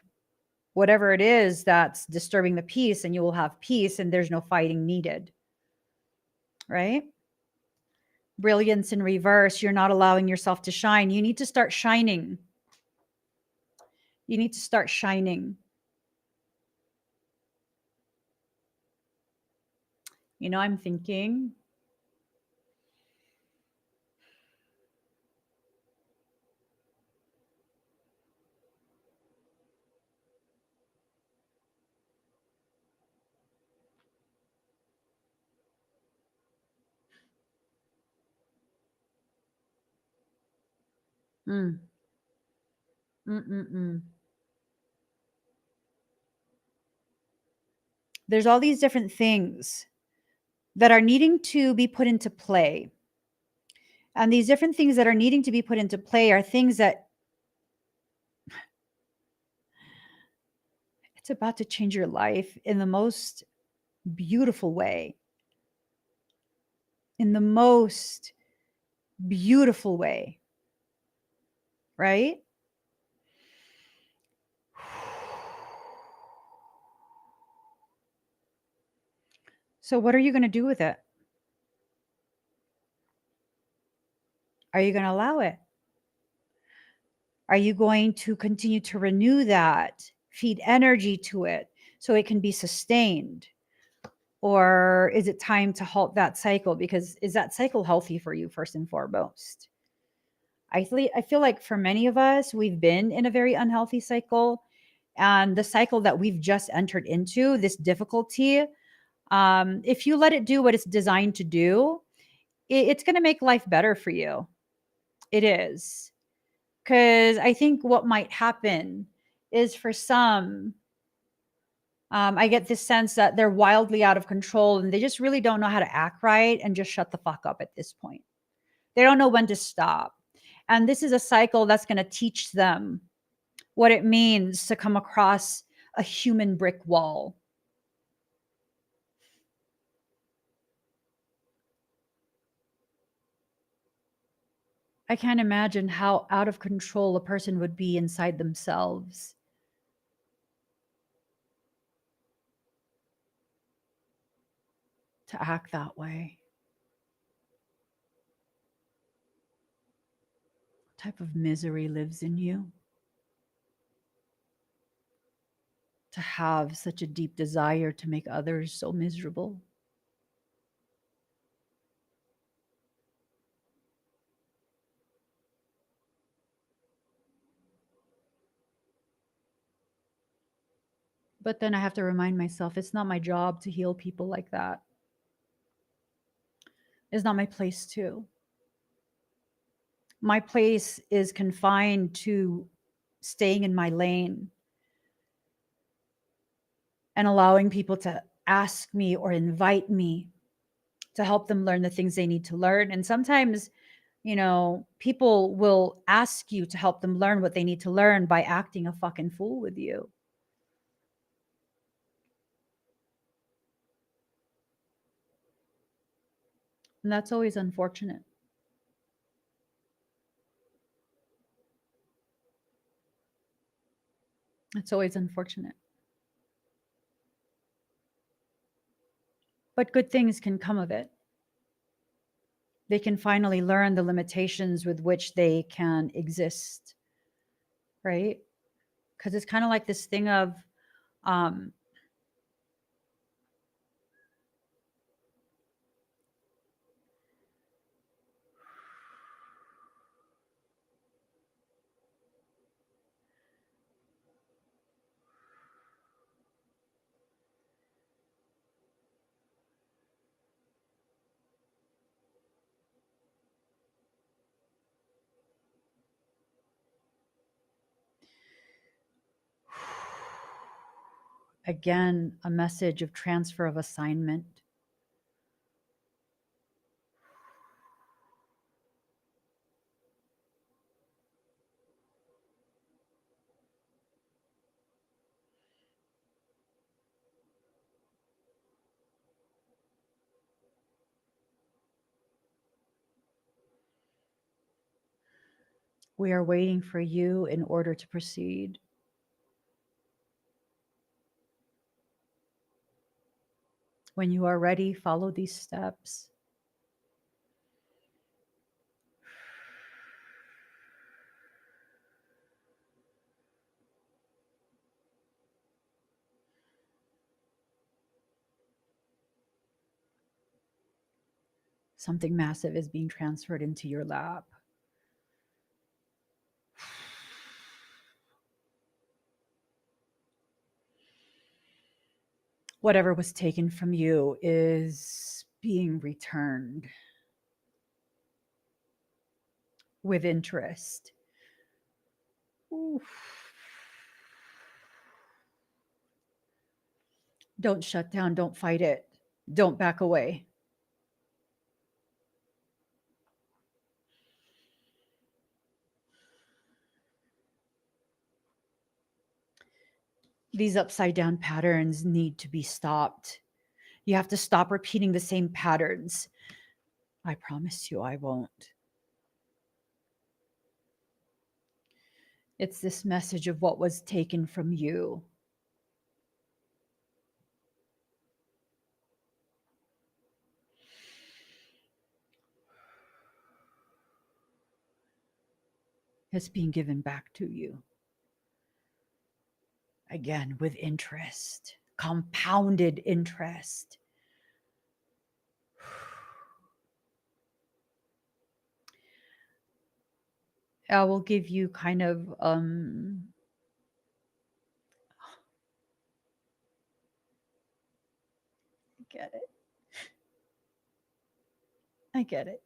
Speaker 1: whatever it is that's disturbing the peace and you will have peace and there's no fighting needed. Right? Brilliance in reverse. You're not allowing yourself to shine. You need to start shining. You need to start shining. You know, I'm thinking, mm, mm, mm, mm. There's all these different things that are needing to be put into play. And these different things that are needing to be put into play are things that it's about to change your life in the most beautiful way. In the most beautiful way. Right? So what are you going to do with it? Are you going to allow it? Are you going to continue to renew that, feed energy to it so it can be sustained? Or is it time to halt that cycle? Because is that cycle healthy for you, first and foremost? I feel like for many of us, we've been in a very unhealthy cycle. And the cycle that we've just entered into, this difficulty, if you let it do what it's designed to do, it's going to make life better for you. It is. Because I think what might happen is for some, I get this sense that they're wildly out of control and they just really don't know how to act right and just shut the fuck up at this point. They don't know when to stop. And this is a cycle that's going to teach them what it means to come across a human brick wall. I can't imagine how out of control a person would be inside themselves. To act that way. What type of misery lives in you? To have such a deep desire to make others so miserable. But then I have to remind myself it's not my job to heal people like that. It's not my place to. My place is confined to staying in my lane and allowing people to ask me or invite me to help them learn the things they need to learn. And sometimes, people will ask you to help them learn what they need to learn by acting a fucking fool with you. And that's always unfortunate. It's always unfortunate. But good things can come of it. They can finally learn the limitations with which they can exist, right? Because it's kind of like this thing of, again, a message of transfer of assignment. We are waiting for you in order to proceed. When you are ready, follow these steps. Something massive is being transferred into your lap. Whatever was taken from you is being returned with interest. Oof. Don't shut down. Don't fight it. Don't back away. These upside down patterns need to be stopped. You have to stop repeating the same patterns. I promise you I won't. It's this message of what was taken from you. It's being given back to you. Again, with interest, compounded interest. I will give you kind of I get it. I get it.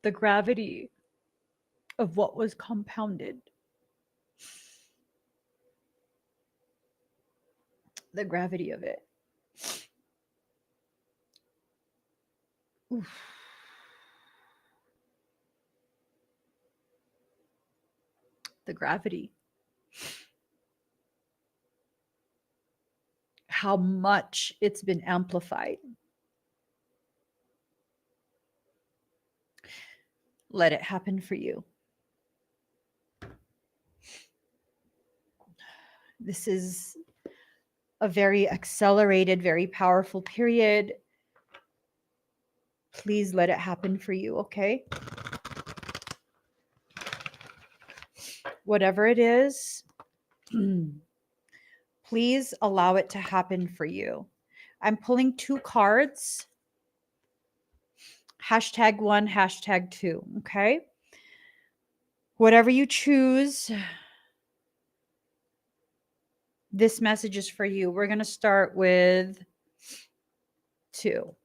Speaker 1: The gravity of what was compounded. The gravity of it. Oof. The gravity. How much it's been amplified. Let it happen for you. This is a very accelerated, very powerful period. Please let it happen for you, okay? whatever it is, please allow it to happen for you. I'm pulling 2 cards. #1, #2. Okay. Whatever you choose, this message is for you. We're going to start with 2.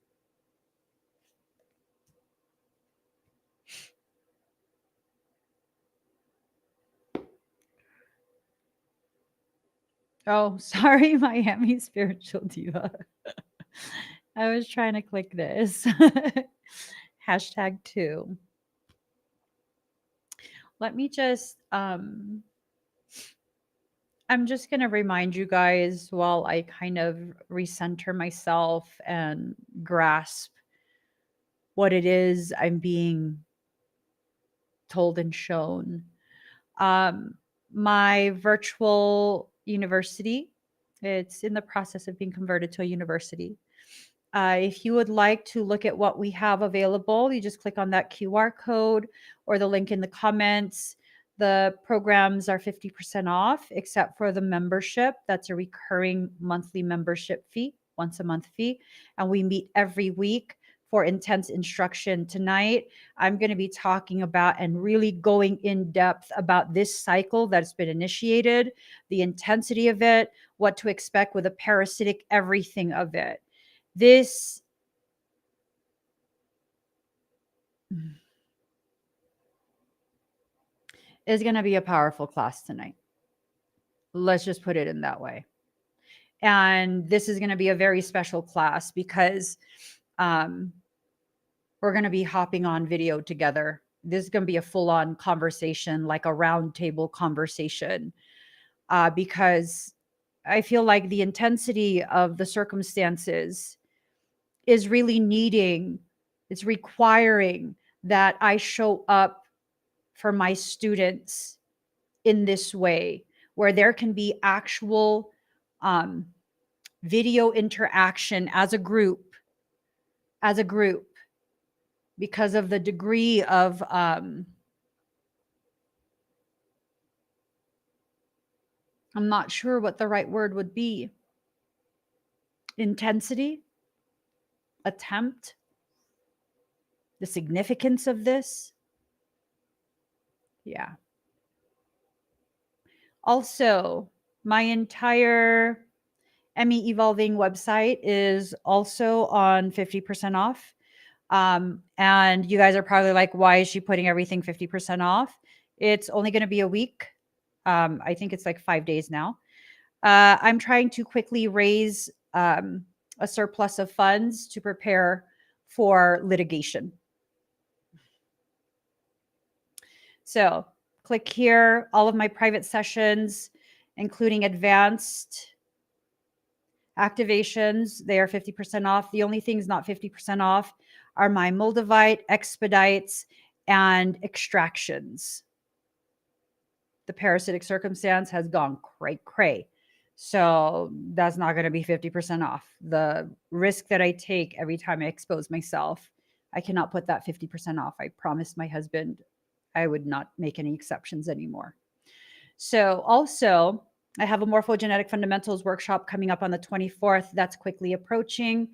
Speaker 1: Oh, sorry, Miami Spiritual Diva. I was trying to click this. #2. Let me just I'm just going to remind you guys while I kind of recenter myself and grasp what it is I'm being told and shown. My virtual university, it's in the process of being converted to a university. If you would like to look at what we have available, you just click on that QR code or the link in the comments. The programs are 50% off, except for the membership. That's a recurring monthly membership fee, once a month fee. And we meet every week for intense instruction. Tonight, I'm going to be talking about and really going in depth about this cycle that's been initiated, the intensity of it, what to expect with a parasitic, everything of it. This is going to be a powerful class tonight. Let's just put it in that way. And this is going to be a very special class because we're going to be hopping on video together. This is going to be a full-on conversation, like a round table conversation, because I feel like the intensity of the circumstances is really needing, it's requiring that I show up for my students in this way, where there can be actual video interaction as a group, because of the degree of I'm not sure what the right word would be. Intensity, attempt, the significance of this. Yeah. Also, my entire Emmy Evolving website is also on 50% off. And you guys are probably like, why is she putting everything 50% off? It's only going to be a week. I think it's like 5 days now. I'm trying to quickly raise a surplus of funds to prepare for litigation. So click here, all of my private sessions, including advanced activations, they are 50% off. The only things not 50% off are my Moldavite, expedites, and extractions. The parasitic circumstance has gone cray. So that's not going to be 50% off. The risk that I take every time I expose myself, I cannot put that 50% off. I promised my husband I would not make any exceptions anymore. So also, I have a morphogenetic fundamentals workshop coming up on the 24th. That's quickly approaching.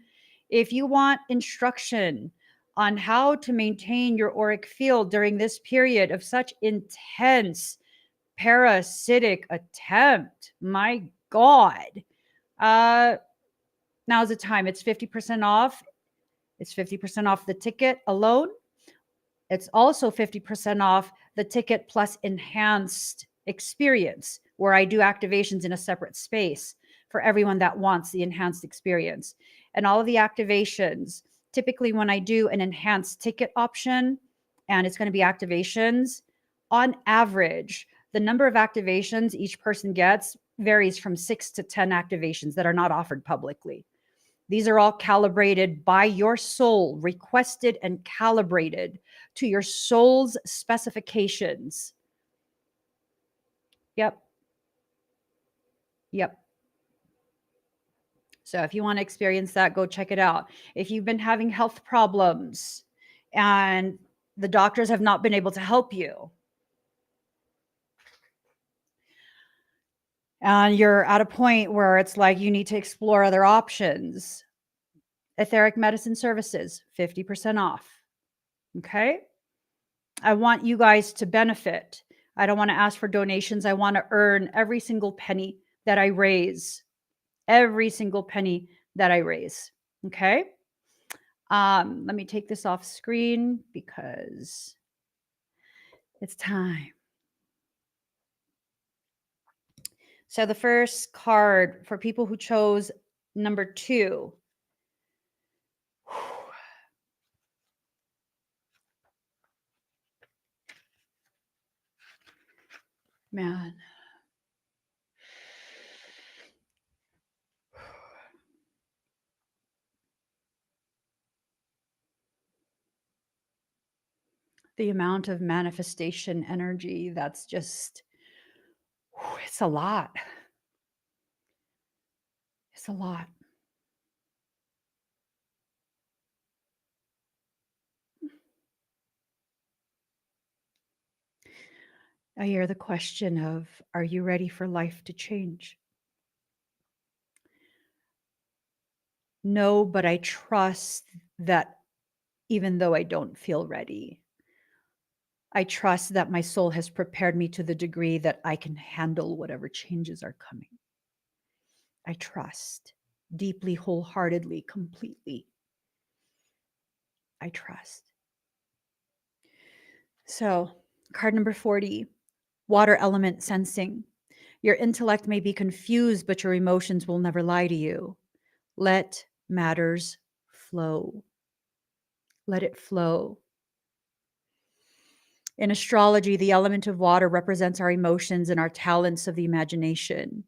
Speaker 1: If you want instruction on how to maintain your auric field during this period of such intense parasitic attempt, my God, now's the time. It's 50% off. It's 50% off the ticket alone. It's also 50% off the ticket plus enhanced experience, where I do activations in a separate space for everyone that wants the enhanced experience. And all of the activations, typically when I do an enhanced ticket option, and it's going to be activations, on average, the number of activations each person gets varies from 6 to 10 activations that are not offered publicly. These are all calibrated by your soul, requested and calibrated to your soul's specifications. Yep. So if you want to experience that, go check it out. If you've been having health problems and the doctors have not been able to help you, and you're at a point where it's like you need to explore other options. Etheric medicine services, 50% off. Okay. I want you guys to benefit. I don't want to ask for donations. I want to earn every single penny that I raise. Every single penny that I raise. Okay. Let me take this off screen because it's time. So the first card for people who chose number 2. Man. The amount of manifestation energy that's just, it's a lot. It's a lot. I hear the question of, are you ready for life to change? No, but I trust that even though I don't feel ready, I trust that my soul has prepared me to the degree that I can handle whatever changes are coming. I trust deeply, wholeheartedly, completely. I trust. So, card number 40, water element sensing. Your intellect may be confused, but your emotions will never lie to you. Let matters flow. Let it flow. In astrology, the element of water represents our emotions and our talents of the imagination.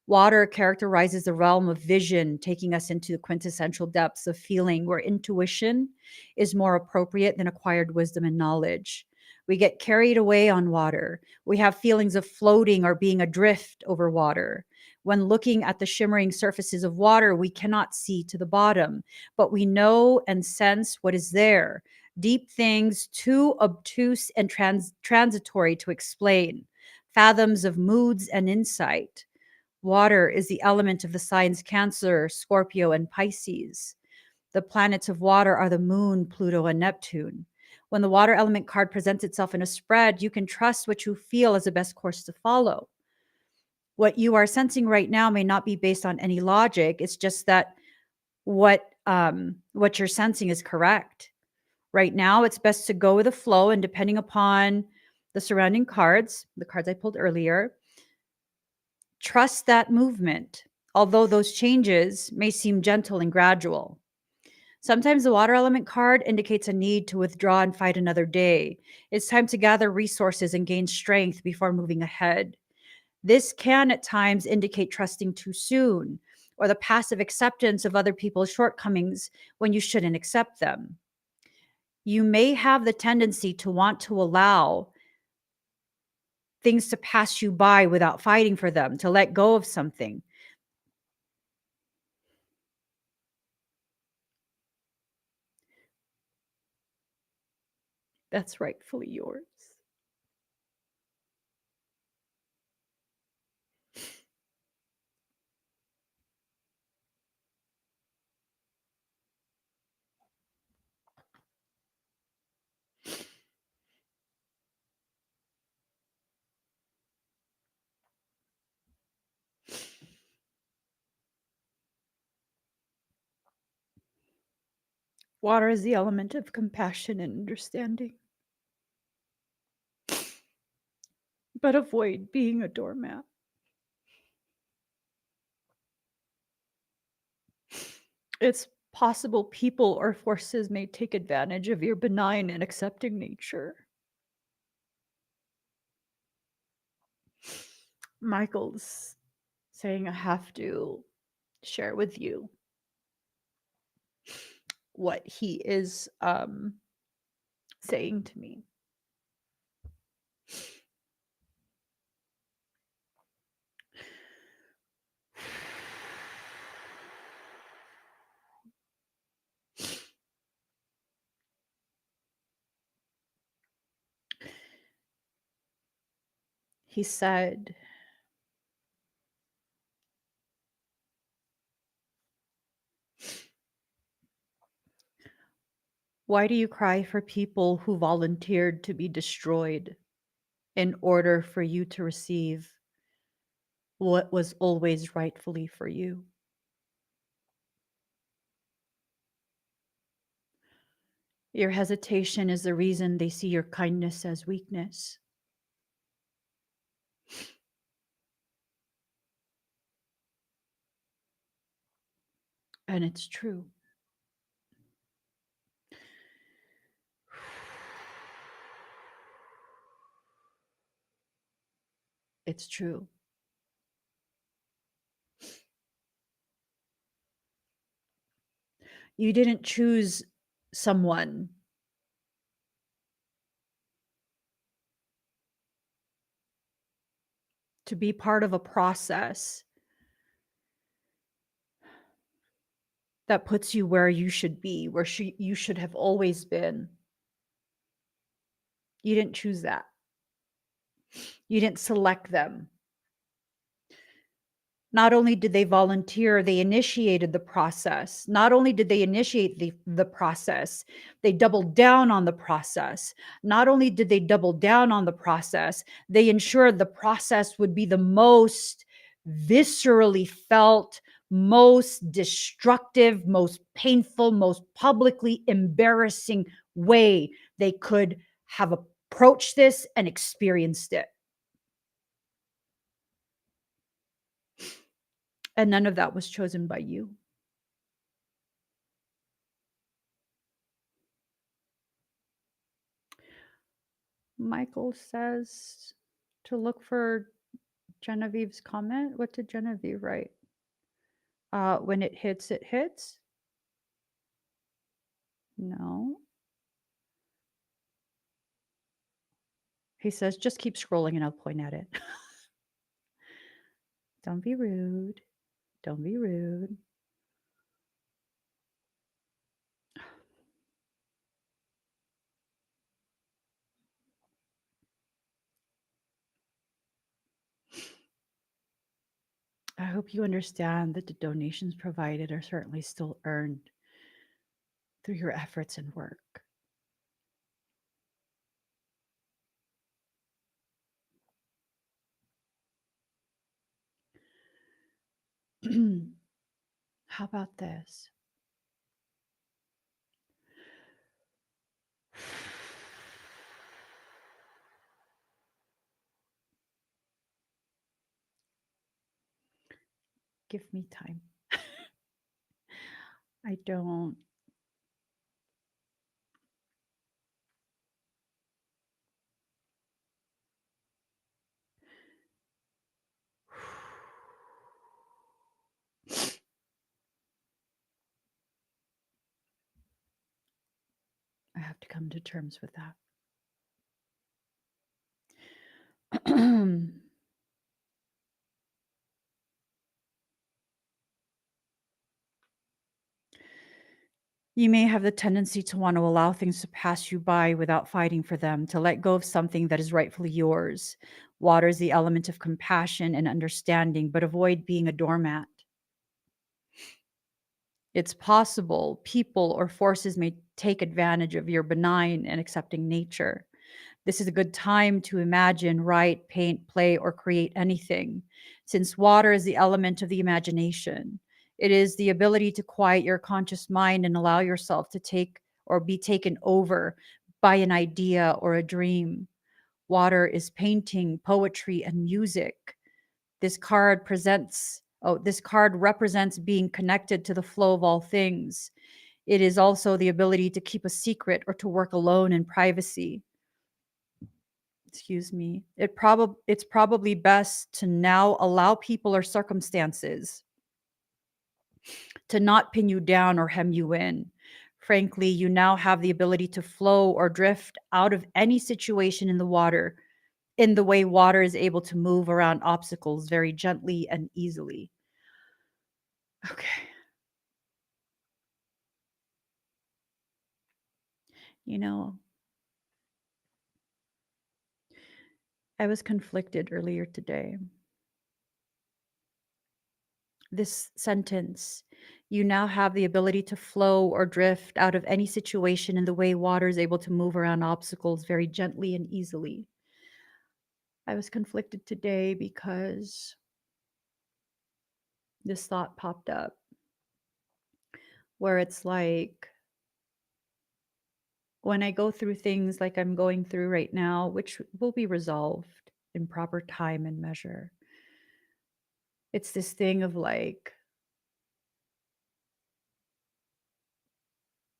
Speaker 1: Water characterizes the realm of vision, taking us into the quintessential depths of feeling, where intuition is more appropriate than acquired wisdom and knowledge. We get carried away on water. We have feelings of floating or being adrift over water. When looking at the shimmering surfaces of water, we cannot see to the bottom, but we know and sense what is there. Deep things too obtuse and transitory to explain, fathoms of moods and insight. Water is the element of the signs Cancer, Scorpio, and Pisces. The planets of water are the moon, Pluto, and Neptune. When the water element card presents itself in a spread, you can trust what you feel is the best course to follow. What you are sensing right now may not be based on any logic. It's just that what you're sensing is correct. Right now, it's best to go with the flow, and depending upon the surrounding cards, the cards I pulled earlier, trust that movement, although those changes may seem gentle and gradual. Sometimes the water element card indicates a need to withdraw and fight another day. It's time to gather resources and gain strength before moving ahead. This can at times indicate trusting too soon or the passive acceptance of other people's shortcomings when you shouldn't accept them. You may have the tendency to want to allow things to pass you by without fighting for them, to let go of something. That's rightfully yours. Water is the element of compassion and understanding. But avoid being a doormat. It's possible people or forces may take advantage of your benign and accepting nature. Michael's saying I have to share with you what he is saying to me. He said, Why do you cry for people who volunteered to be destroyed in order for you to receive what was always rightfully for you? Your hesitation is the reason they see your kindness as weakness. And it's true. It's true. You didn't choose someone. To be part of a process that puts you where you should be, where you should have always been. You didn't choose that. You didn't select them. Not only did they volunteer, they initiated the process. Not only did they initiate the process, they doubled down on the process. Not only did they double down on the process, they ensured the process would be the most viscerally felt, most destructive, most painful, most publicly embarrassing way they could have approached this and experienced it. And none of that was chosen by you. Michael says to look for Genevieve's comment. What did Genevieve write? When it hits, it hits. No. He says, just keep scrolling and I'll point at it. Don't be rude. Don't be rude. I hope you understand that the donations provided are certainly still earned through your efforts and work. How about this? Give me time. I don't. I have to come to terms with that. You may have the tendency to want to allow things to pass you by without fighting for them, to let go of something that is rightfully yours. Water is the element of compassion and understanding, but avoid being a doormat. It's possible people or forces may take advantage of your benign and accepting nature. This is a good time to imagine, write, paint, play, or create anything, since water is the element of the imagination. It is the ability to quiet your conscious mind and allow yourself to take or be taken over by an idea or a dream. Water is painting, poetry, and music. This card represents being connected to the flow of all things. It is also the ability to keep a secret or to work alone in privacy. Excuse me. It's probably best to now allow people or circumstances to not pin you down or hem you in. Frankly, you now have the ability to flow or drift out of any situation in the water in the way water is able to move around obstacles very gently and easily. Okay. You know, I was conflicted earlier today. this sentence. You now have the ability to flow or drift out of any situation in the way water is able to move around obstacles very gently and easily. I was conflicted today because this thought popped up where it's like, when I go through things like I'm going through right now, which will be resolved in proper time and measure, it's this thing of like,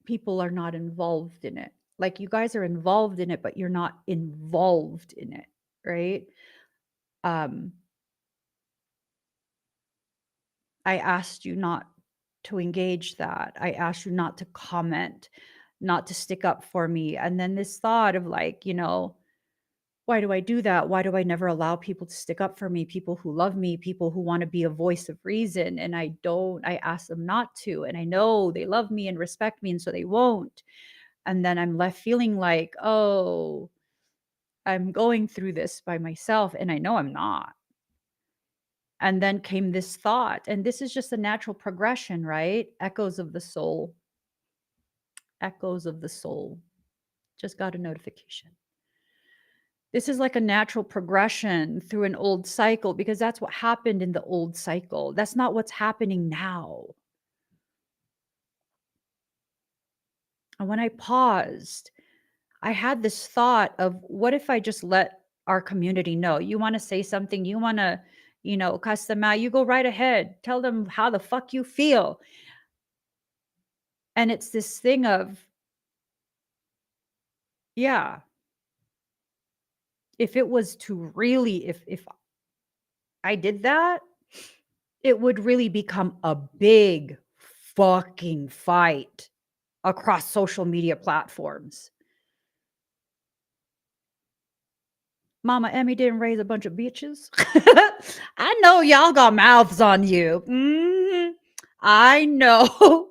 Speaker 1: people are not involved in it. Like, you guys are involved in it, but you're not involved in it, right? I asked you not to engage that. I asked you not to comment, not to stick up for me. And then this thought of like, why do I do that? Why do I never allow people to stick up for me? People who love me, people who want to be a voice of reason. And I ask them not to. And I know they love me and respect me. And so they won't. And then I'm left feeling like, oh, I'm going through this by myself. And I know I'm not. And then came this thought. And this is just a natural progression, right? Echoes of the soul. Echoes of the soul. Just got a notification. This is like a natural progression through an old cycle, because that's what happened in the old cycle. That's not what's happening now. And when I paused, I had this thought of, what if I just let our community know? You want to say something, you want to, cuss them out, you go right ahead. Tell them how the fuck you feel. And it's this thing of, yeah, if it was to really, if I did that, it would really become a big fucking fight across social media platforms. Mama Emmy didn't raise a bunch of bitches. I know y'all got mouths on you. I know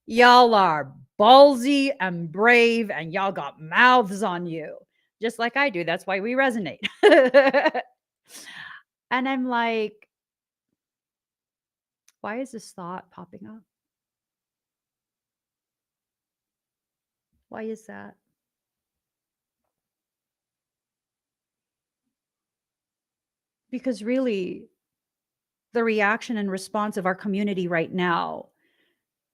Speaker 1: y'all are ballsy and brave, and y'all got mouths on you, just like I do. That's why we resonate. And I'm like, why is this thought popping up? Why is that? Because really, the reaction and response of our community right now,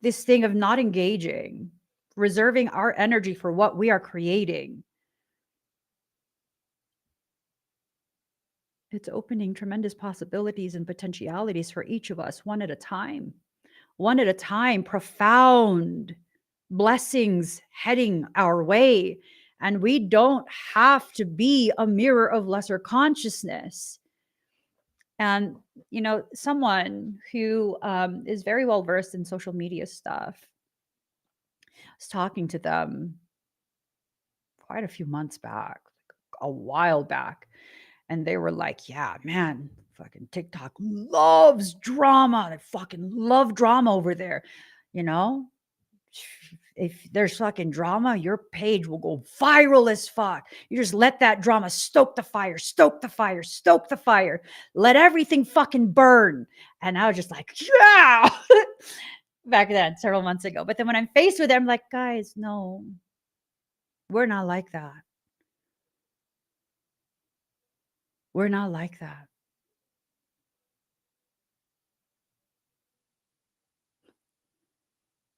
Speaker 1: this thing of not engaging, reserving our energy for what we are creating, it's opening tremendous possibilities and potentialities for each of us, one at a time. One at a time, profound blessings heading our way. And we don't have to be a mirror of lesser consciousness. And, someone who is very well versed in social media stuff, I was talking to them quite a few months back, a while back. And they were like, yeah, man, fucking TikTok loves drama. They fucking love drama over there. If there's fucking drama, your page will go viral as fuck. You just let that drama stoke the fire, stoke the fire, stoke the fire. Let everything fucking burn. And I was just like, yeah, back then, several months ago. But then when I'm faced with it, I'm like, guys, no, we're not like that. We're not like that.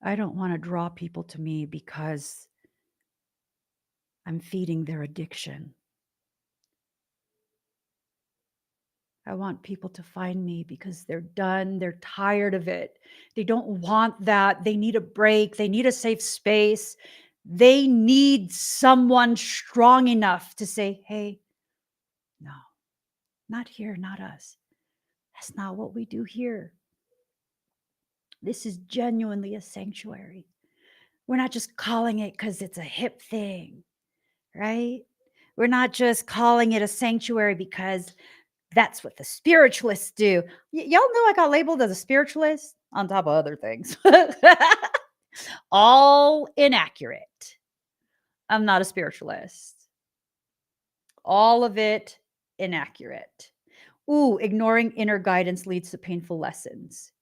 Speaker 1: I don't want to draw people to me because I'm feeding their addiction. I want people to find me because they're done. They're tired of it. They don't want that. They need a break. They need a safe space. They need someone strong enough to say, hey, no, not here, not us. That's not what we do here. This is genuinely a sanctuary. We're not just calling it because it's a hip thing, right? We're not just calling it a sanctuary because that's what the spiritualists do. Y'all know I got labeled as a spiritualist on top of other things. All inaccurate. I'm not a spiritualist. All of it inaccurate. Ooh, ignoring inner guidance leads to painful lessons.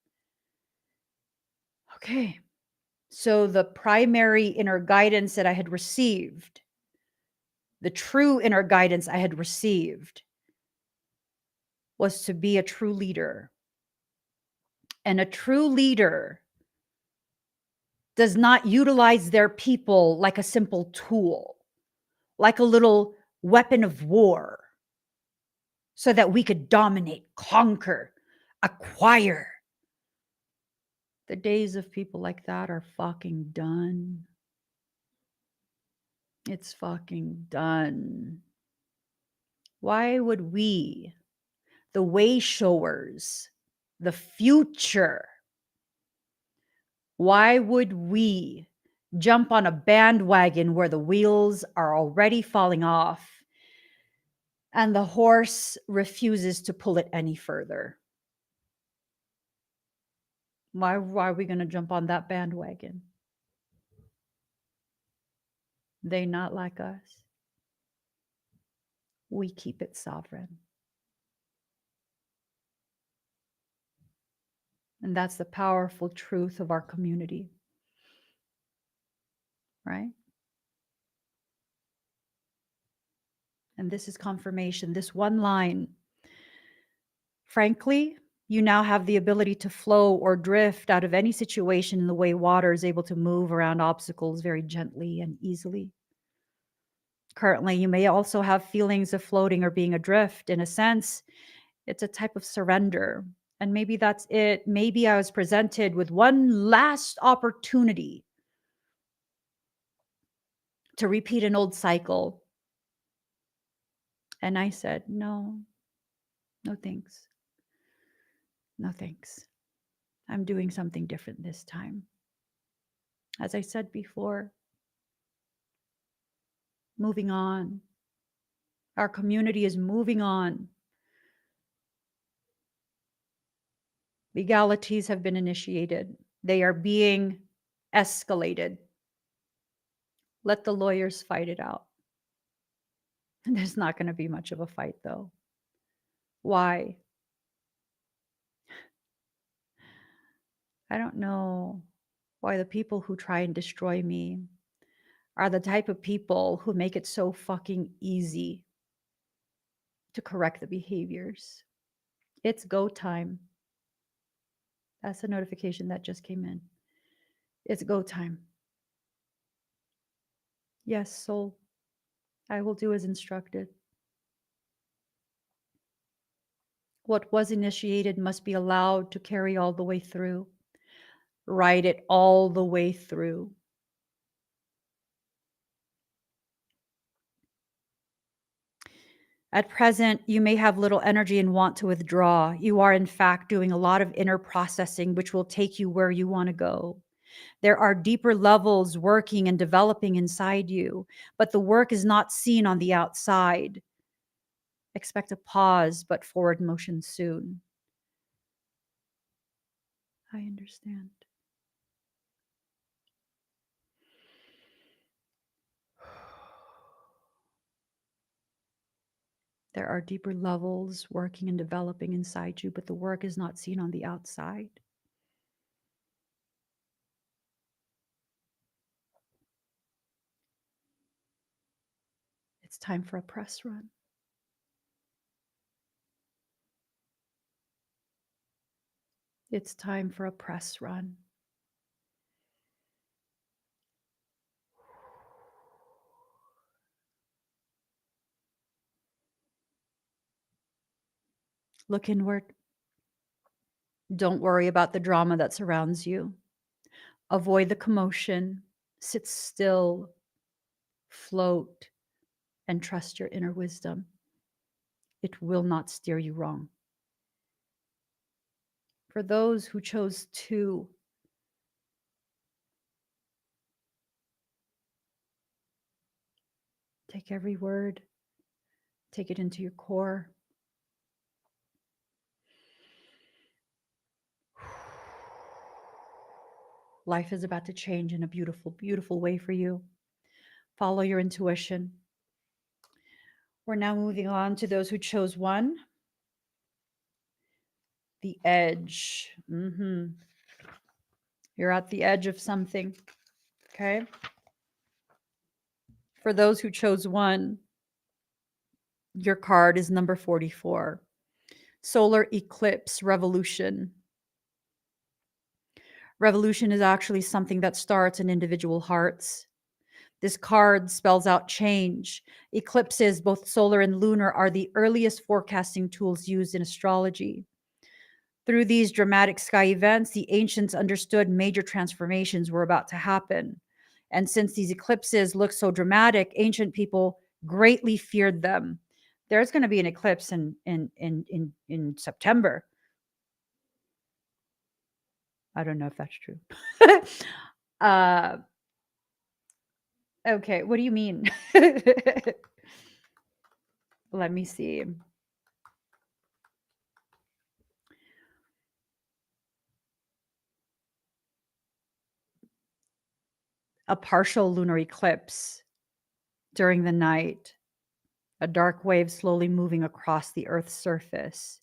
Speaker 1: Okay. So the primary inner guidance that I had received, the true inner guidance I had received, was to be a true leader. And a true leader does not utilize their people like a simple tool, like a little weapon of war, so that we could dominate, conquer, acquire. The days of people like that are fucking done. It's fucking done. Why would we, the way showers, the future, why would we jump on a bandwagon where the wheels are already falling off and the horse refuses to pull it any further? Why are we going to jump on that bandwagon? They not like us. We keep it sovereign. And that's the powerful truth of our community, right? And this is confirmation. This one line, frankly, you now have the ability to flow or drift out of any situation in the way water is able to move around obstacles very gently and easily. Currently, you may also have feelings of floating or being adrift. In a sense, it's a type of surrender. And maybe that's it. Maybe I was presented with one last opportunity to repeat an old cycle. And I said, no, no thanks. No thanks. I'm doing something different this time. As I said before, moving on. Our community is moving on. Legalities have been initiated. They are being escalated. Let the lawyers fight it out. There's not going to be much of a fight, though. Why? I don't know why the people who try and destroy me are the type of people who make it so fucking easy to correct the behaviors. It's go time. That's a notification that just came in. It's go time. Yes, soul. I will do as instructed. What was initiated must be allowed to carry all the way through. Ride it all the way through. At present, you may have little energy and want to withdraw. You are, in fact, doing a lot of inner processing, which will take you where you want to go. There are deeper levels working and developing inside you, but the work is not seen on the outside. Expect a pause, but forward motion soon. I understand. There are deeper levels working and developing inside you, but the work is not seen on the outside. It's time for a press run. It's time for a press run. Look inward. Don't worry about the drama that surrounds you. Avoid the commotion. Sit still, float, and trust your inner wisdom. It will not steer you wrong. For those who chose to, take every word, take it into your core. Life is about to change in a beautiful, beautiful way for you. Follow your intuition. We're now moving on to those who chose one. The edge. You're at the edge of something. Okay. For those who chose 1, your card is number 44. Solar eclipse revolution. Revolution is actually something that starts in individual hearts. This card spells out change. Eclipses, both solar and lunar, are the earliest forecasting tools used in astrology. Through these dramatic sky events, the ancients understood major transformations were about to happen. And since these eclipses look so dramatic, ancient people greatly feared them. There's going to be an eclipse in September. I don't know if that's true. Okay, what do you mean? Let me see. A partial lunar eclipse during the night, a dark wave slowly moving across the Earth's surface.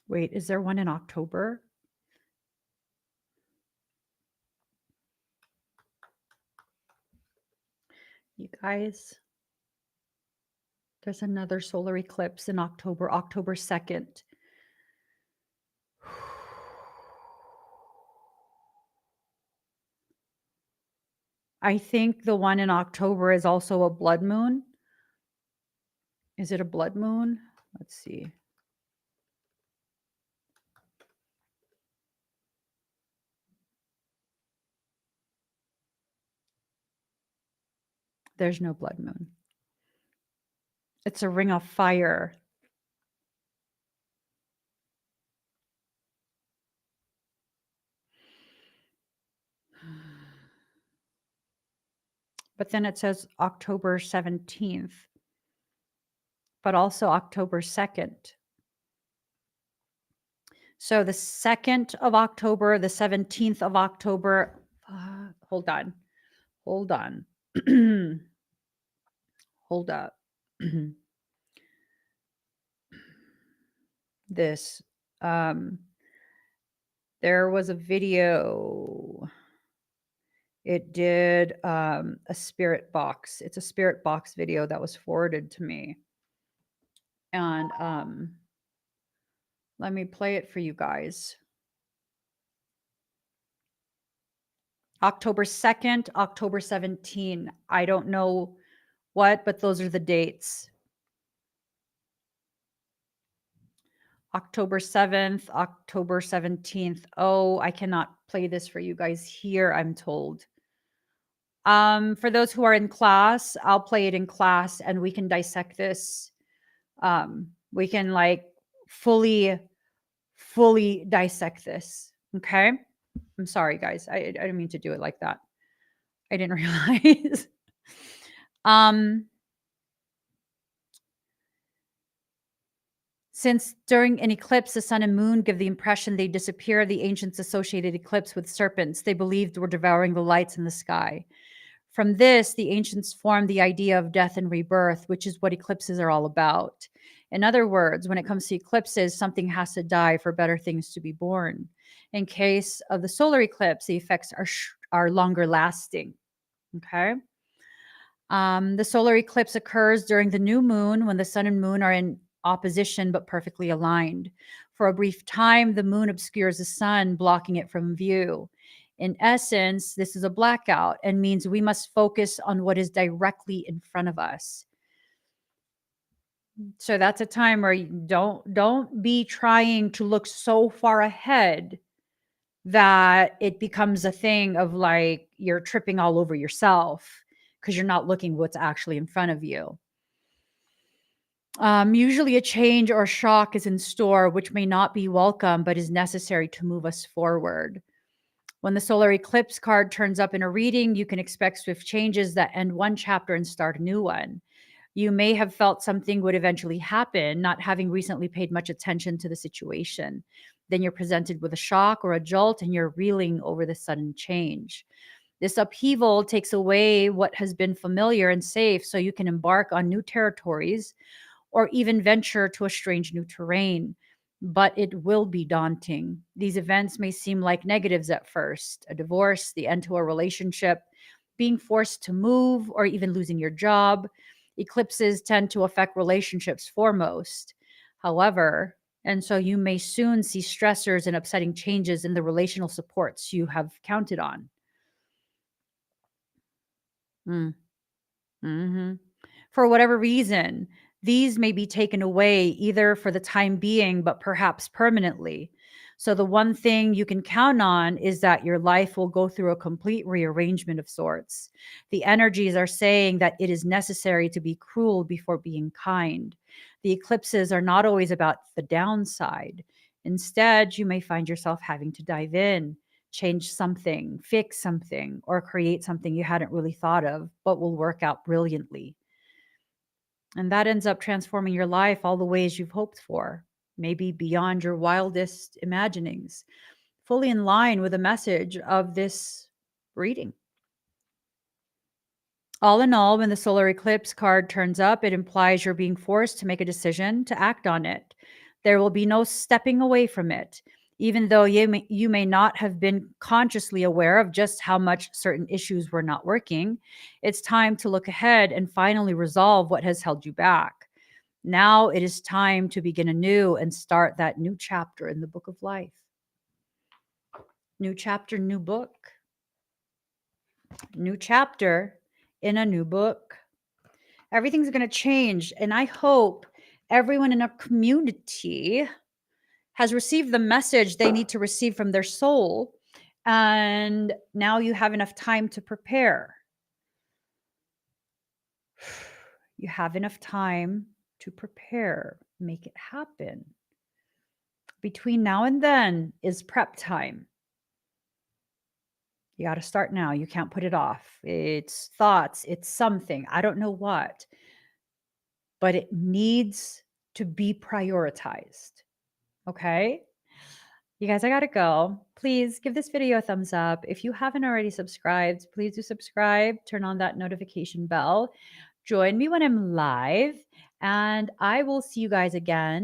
Speaker 1: Wait, is there one in October? You guys, there's another solar eclipse in October, October 2nd. I think the one in October is also a blood moon. Is it a blood moon? Let's see. There's no blood moon. It's a ring of fire. But then it says October 17th, but also October 2nd. So the 2nd of October, the 17th of October. Hold on. Hold on. Hold up. This. There was a video. It did a spirit box. It's a spirit box video that was forwarded to me. And let me play it for you guys. October 2nd, October 17. I don't know what, but those are the dates. October 7th, October 17th. Oh, I cannot play this for you guys here, I'm told. For those who are in class, I'll play it in class and we can dissect this. We can like fully dissect this. Okay. I'm sorry, guys. I didn't mean to do it like that. I didn't realize. Since during an eclipse, the sun and moon give the impression they disappear, the ancients associated eclipse with serpents they believed were devouring the lights in the sky. From this, the ancients formed the idea of death and rebirth, which is what eclipses are all about. In other words, when it comes to eclipses, something has to die for better things to be born. In case of the solar eclipse, the effects are longer lasting. Okay. The solar eclipse occurs during the new moon when the sun and moon are in opposition but perfectly aligned. For a brief time, the moon obscures the sun, blocking it from view. In essence, this is a blackout and means we must focus on what is directly in front of us. So that's a time where you don't be trying to look so far ahead that it becomes a thing of like you're tripping all over yourself because you're not looking what's actually in front of you. Usually a change or shock is in store, which may not be welcome, but is necessary to move us forward. When the solar eclipse card turns up in a reading, you can expect swift changes that end one chapter and start a new one. You may have felt something would eventually happen, not having recently paid much attention to the situation. Then you're presented with a shock or a jolt and you're reeling over the sudden change. This upheaval takes away what has been familiar and safe so you can embark on new territories or even venture to a strange new terrain. But it will be daunting. These events may seem like negatives at first: a divorce, the end to a relationship, being forced to move, or even losing your job. Eclipses tend to affect relationships foremost. However, and so you may soon see stressors and upsetting changes in the relational supports you have counted on. Mm. Mhm. For whatever reason, these may be taken away either for the time being, but perhaps permanently. So, the one thing you can count on is that your life will go through a complete rearrangement of sorts. The energies are saying that it is necessary to be cruel before being kind. The eclipses are not always about the downside. Instead, you may find yourself having to dive in, change something, fix something, or create something you hadn't really thought of, but will work out brilliantly. And that ends up transforming your life all the ways you've hoped for, maybe beyond your wildest imaginings, fully in line with the message of this reading. All in all, when the solar eclipse card turns up, it implies you're being forced to make a decision to act on it. There will be no stepping away from it, even though you may not have been consciously aware of just how much certain issues were not working. It's time to look ahead and finally resolve what has held you back. Now it is time to begin anew and start that new chapter in the book of life. New chapter, new book. New chapter in a new book. Everything's going to change. And I hope everyone in our community has received the message they need to receive from their soul. And now you have enough time to prepare. You have enough time to prepare, make it happen. Between now and then is prep time. You got to start now. You can't put it off. It's thoughts, it's something. I don't know what, but it needs to be prioritized. Okay? You guys, I got to go. Please give this video a thumbs up. If you haven't already subscribed, please do subscribe. Turn on that notification bell. Join me when I'm live, and I will see you guys again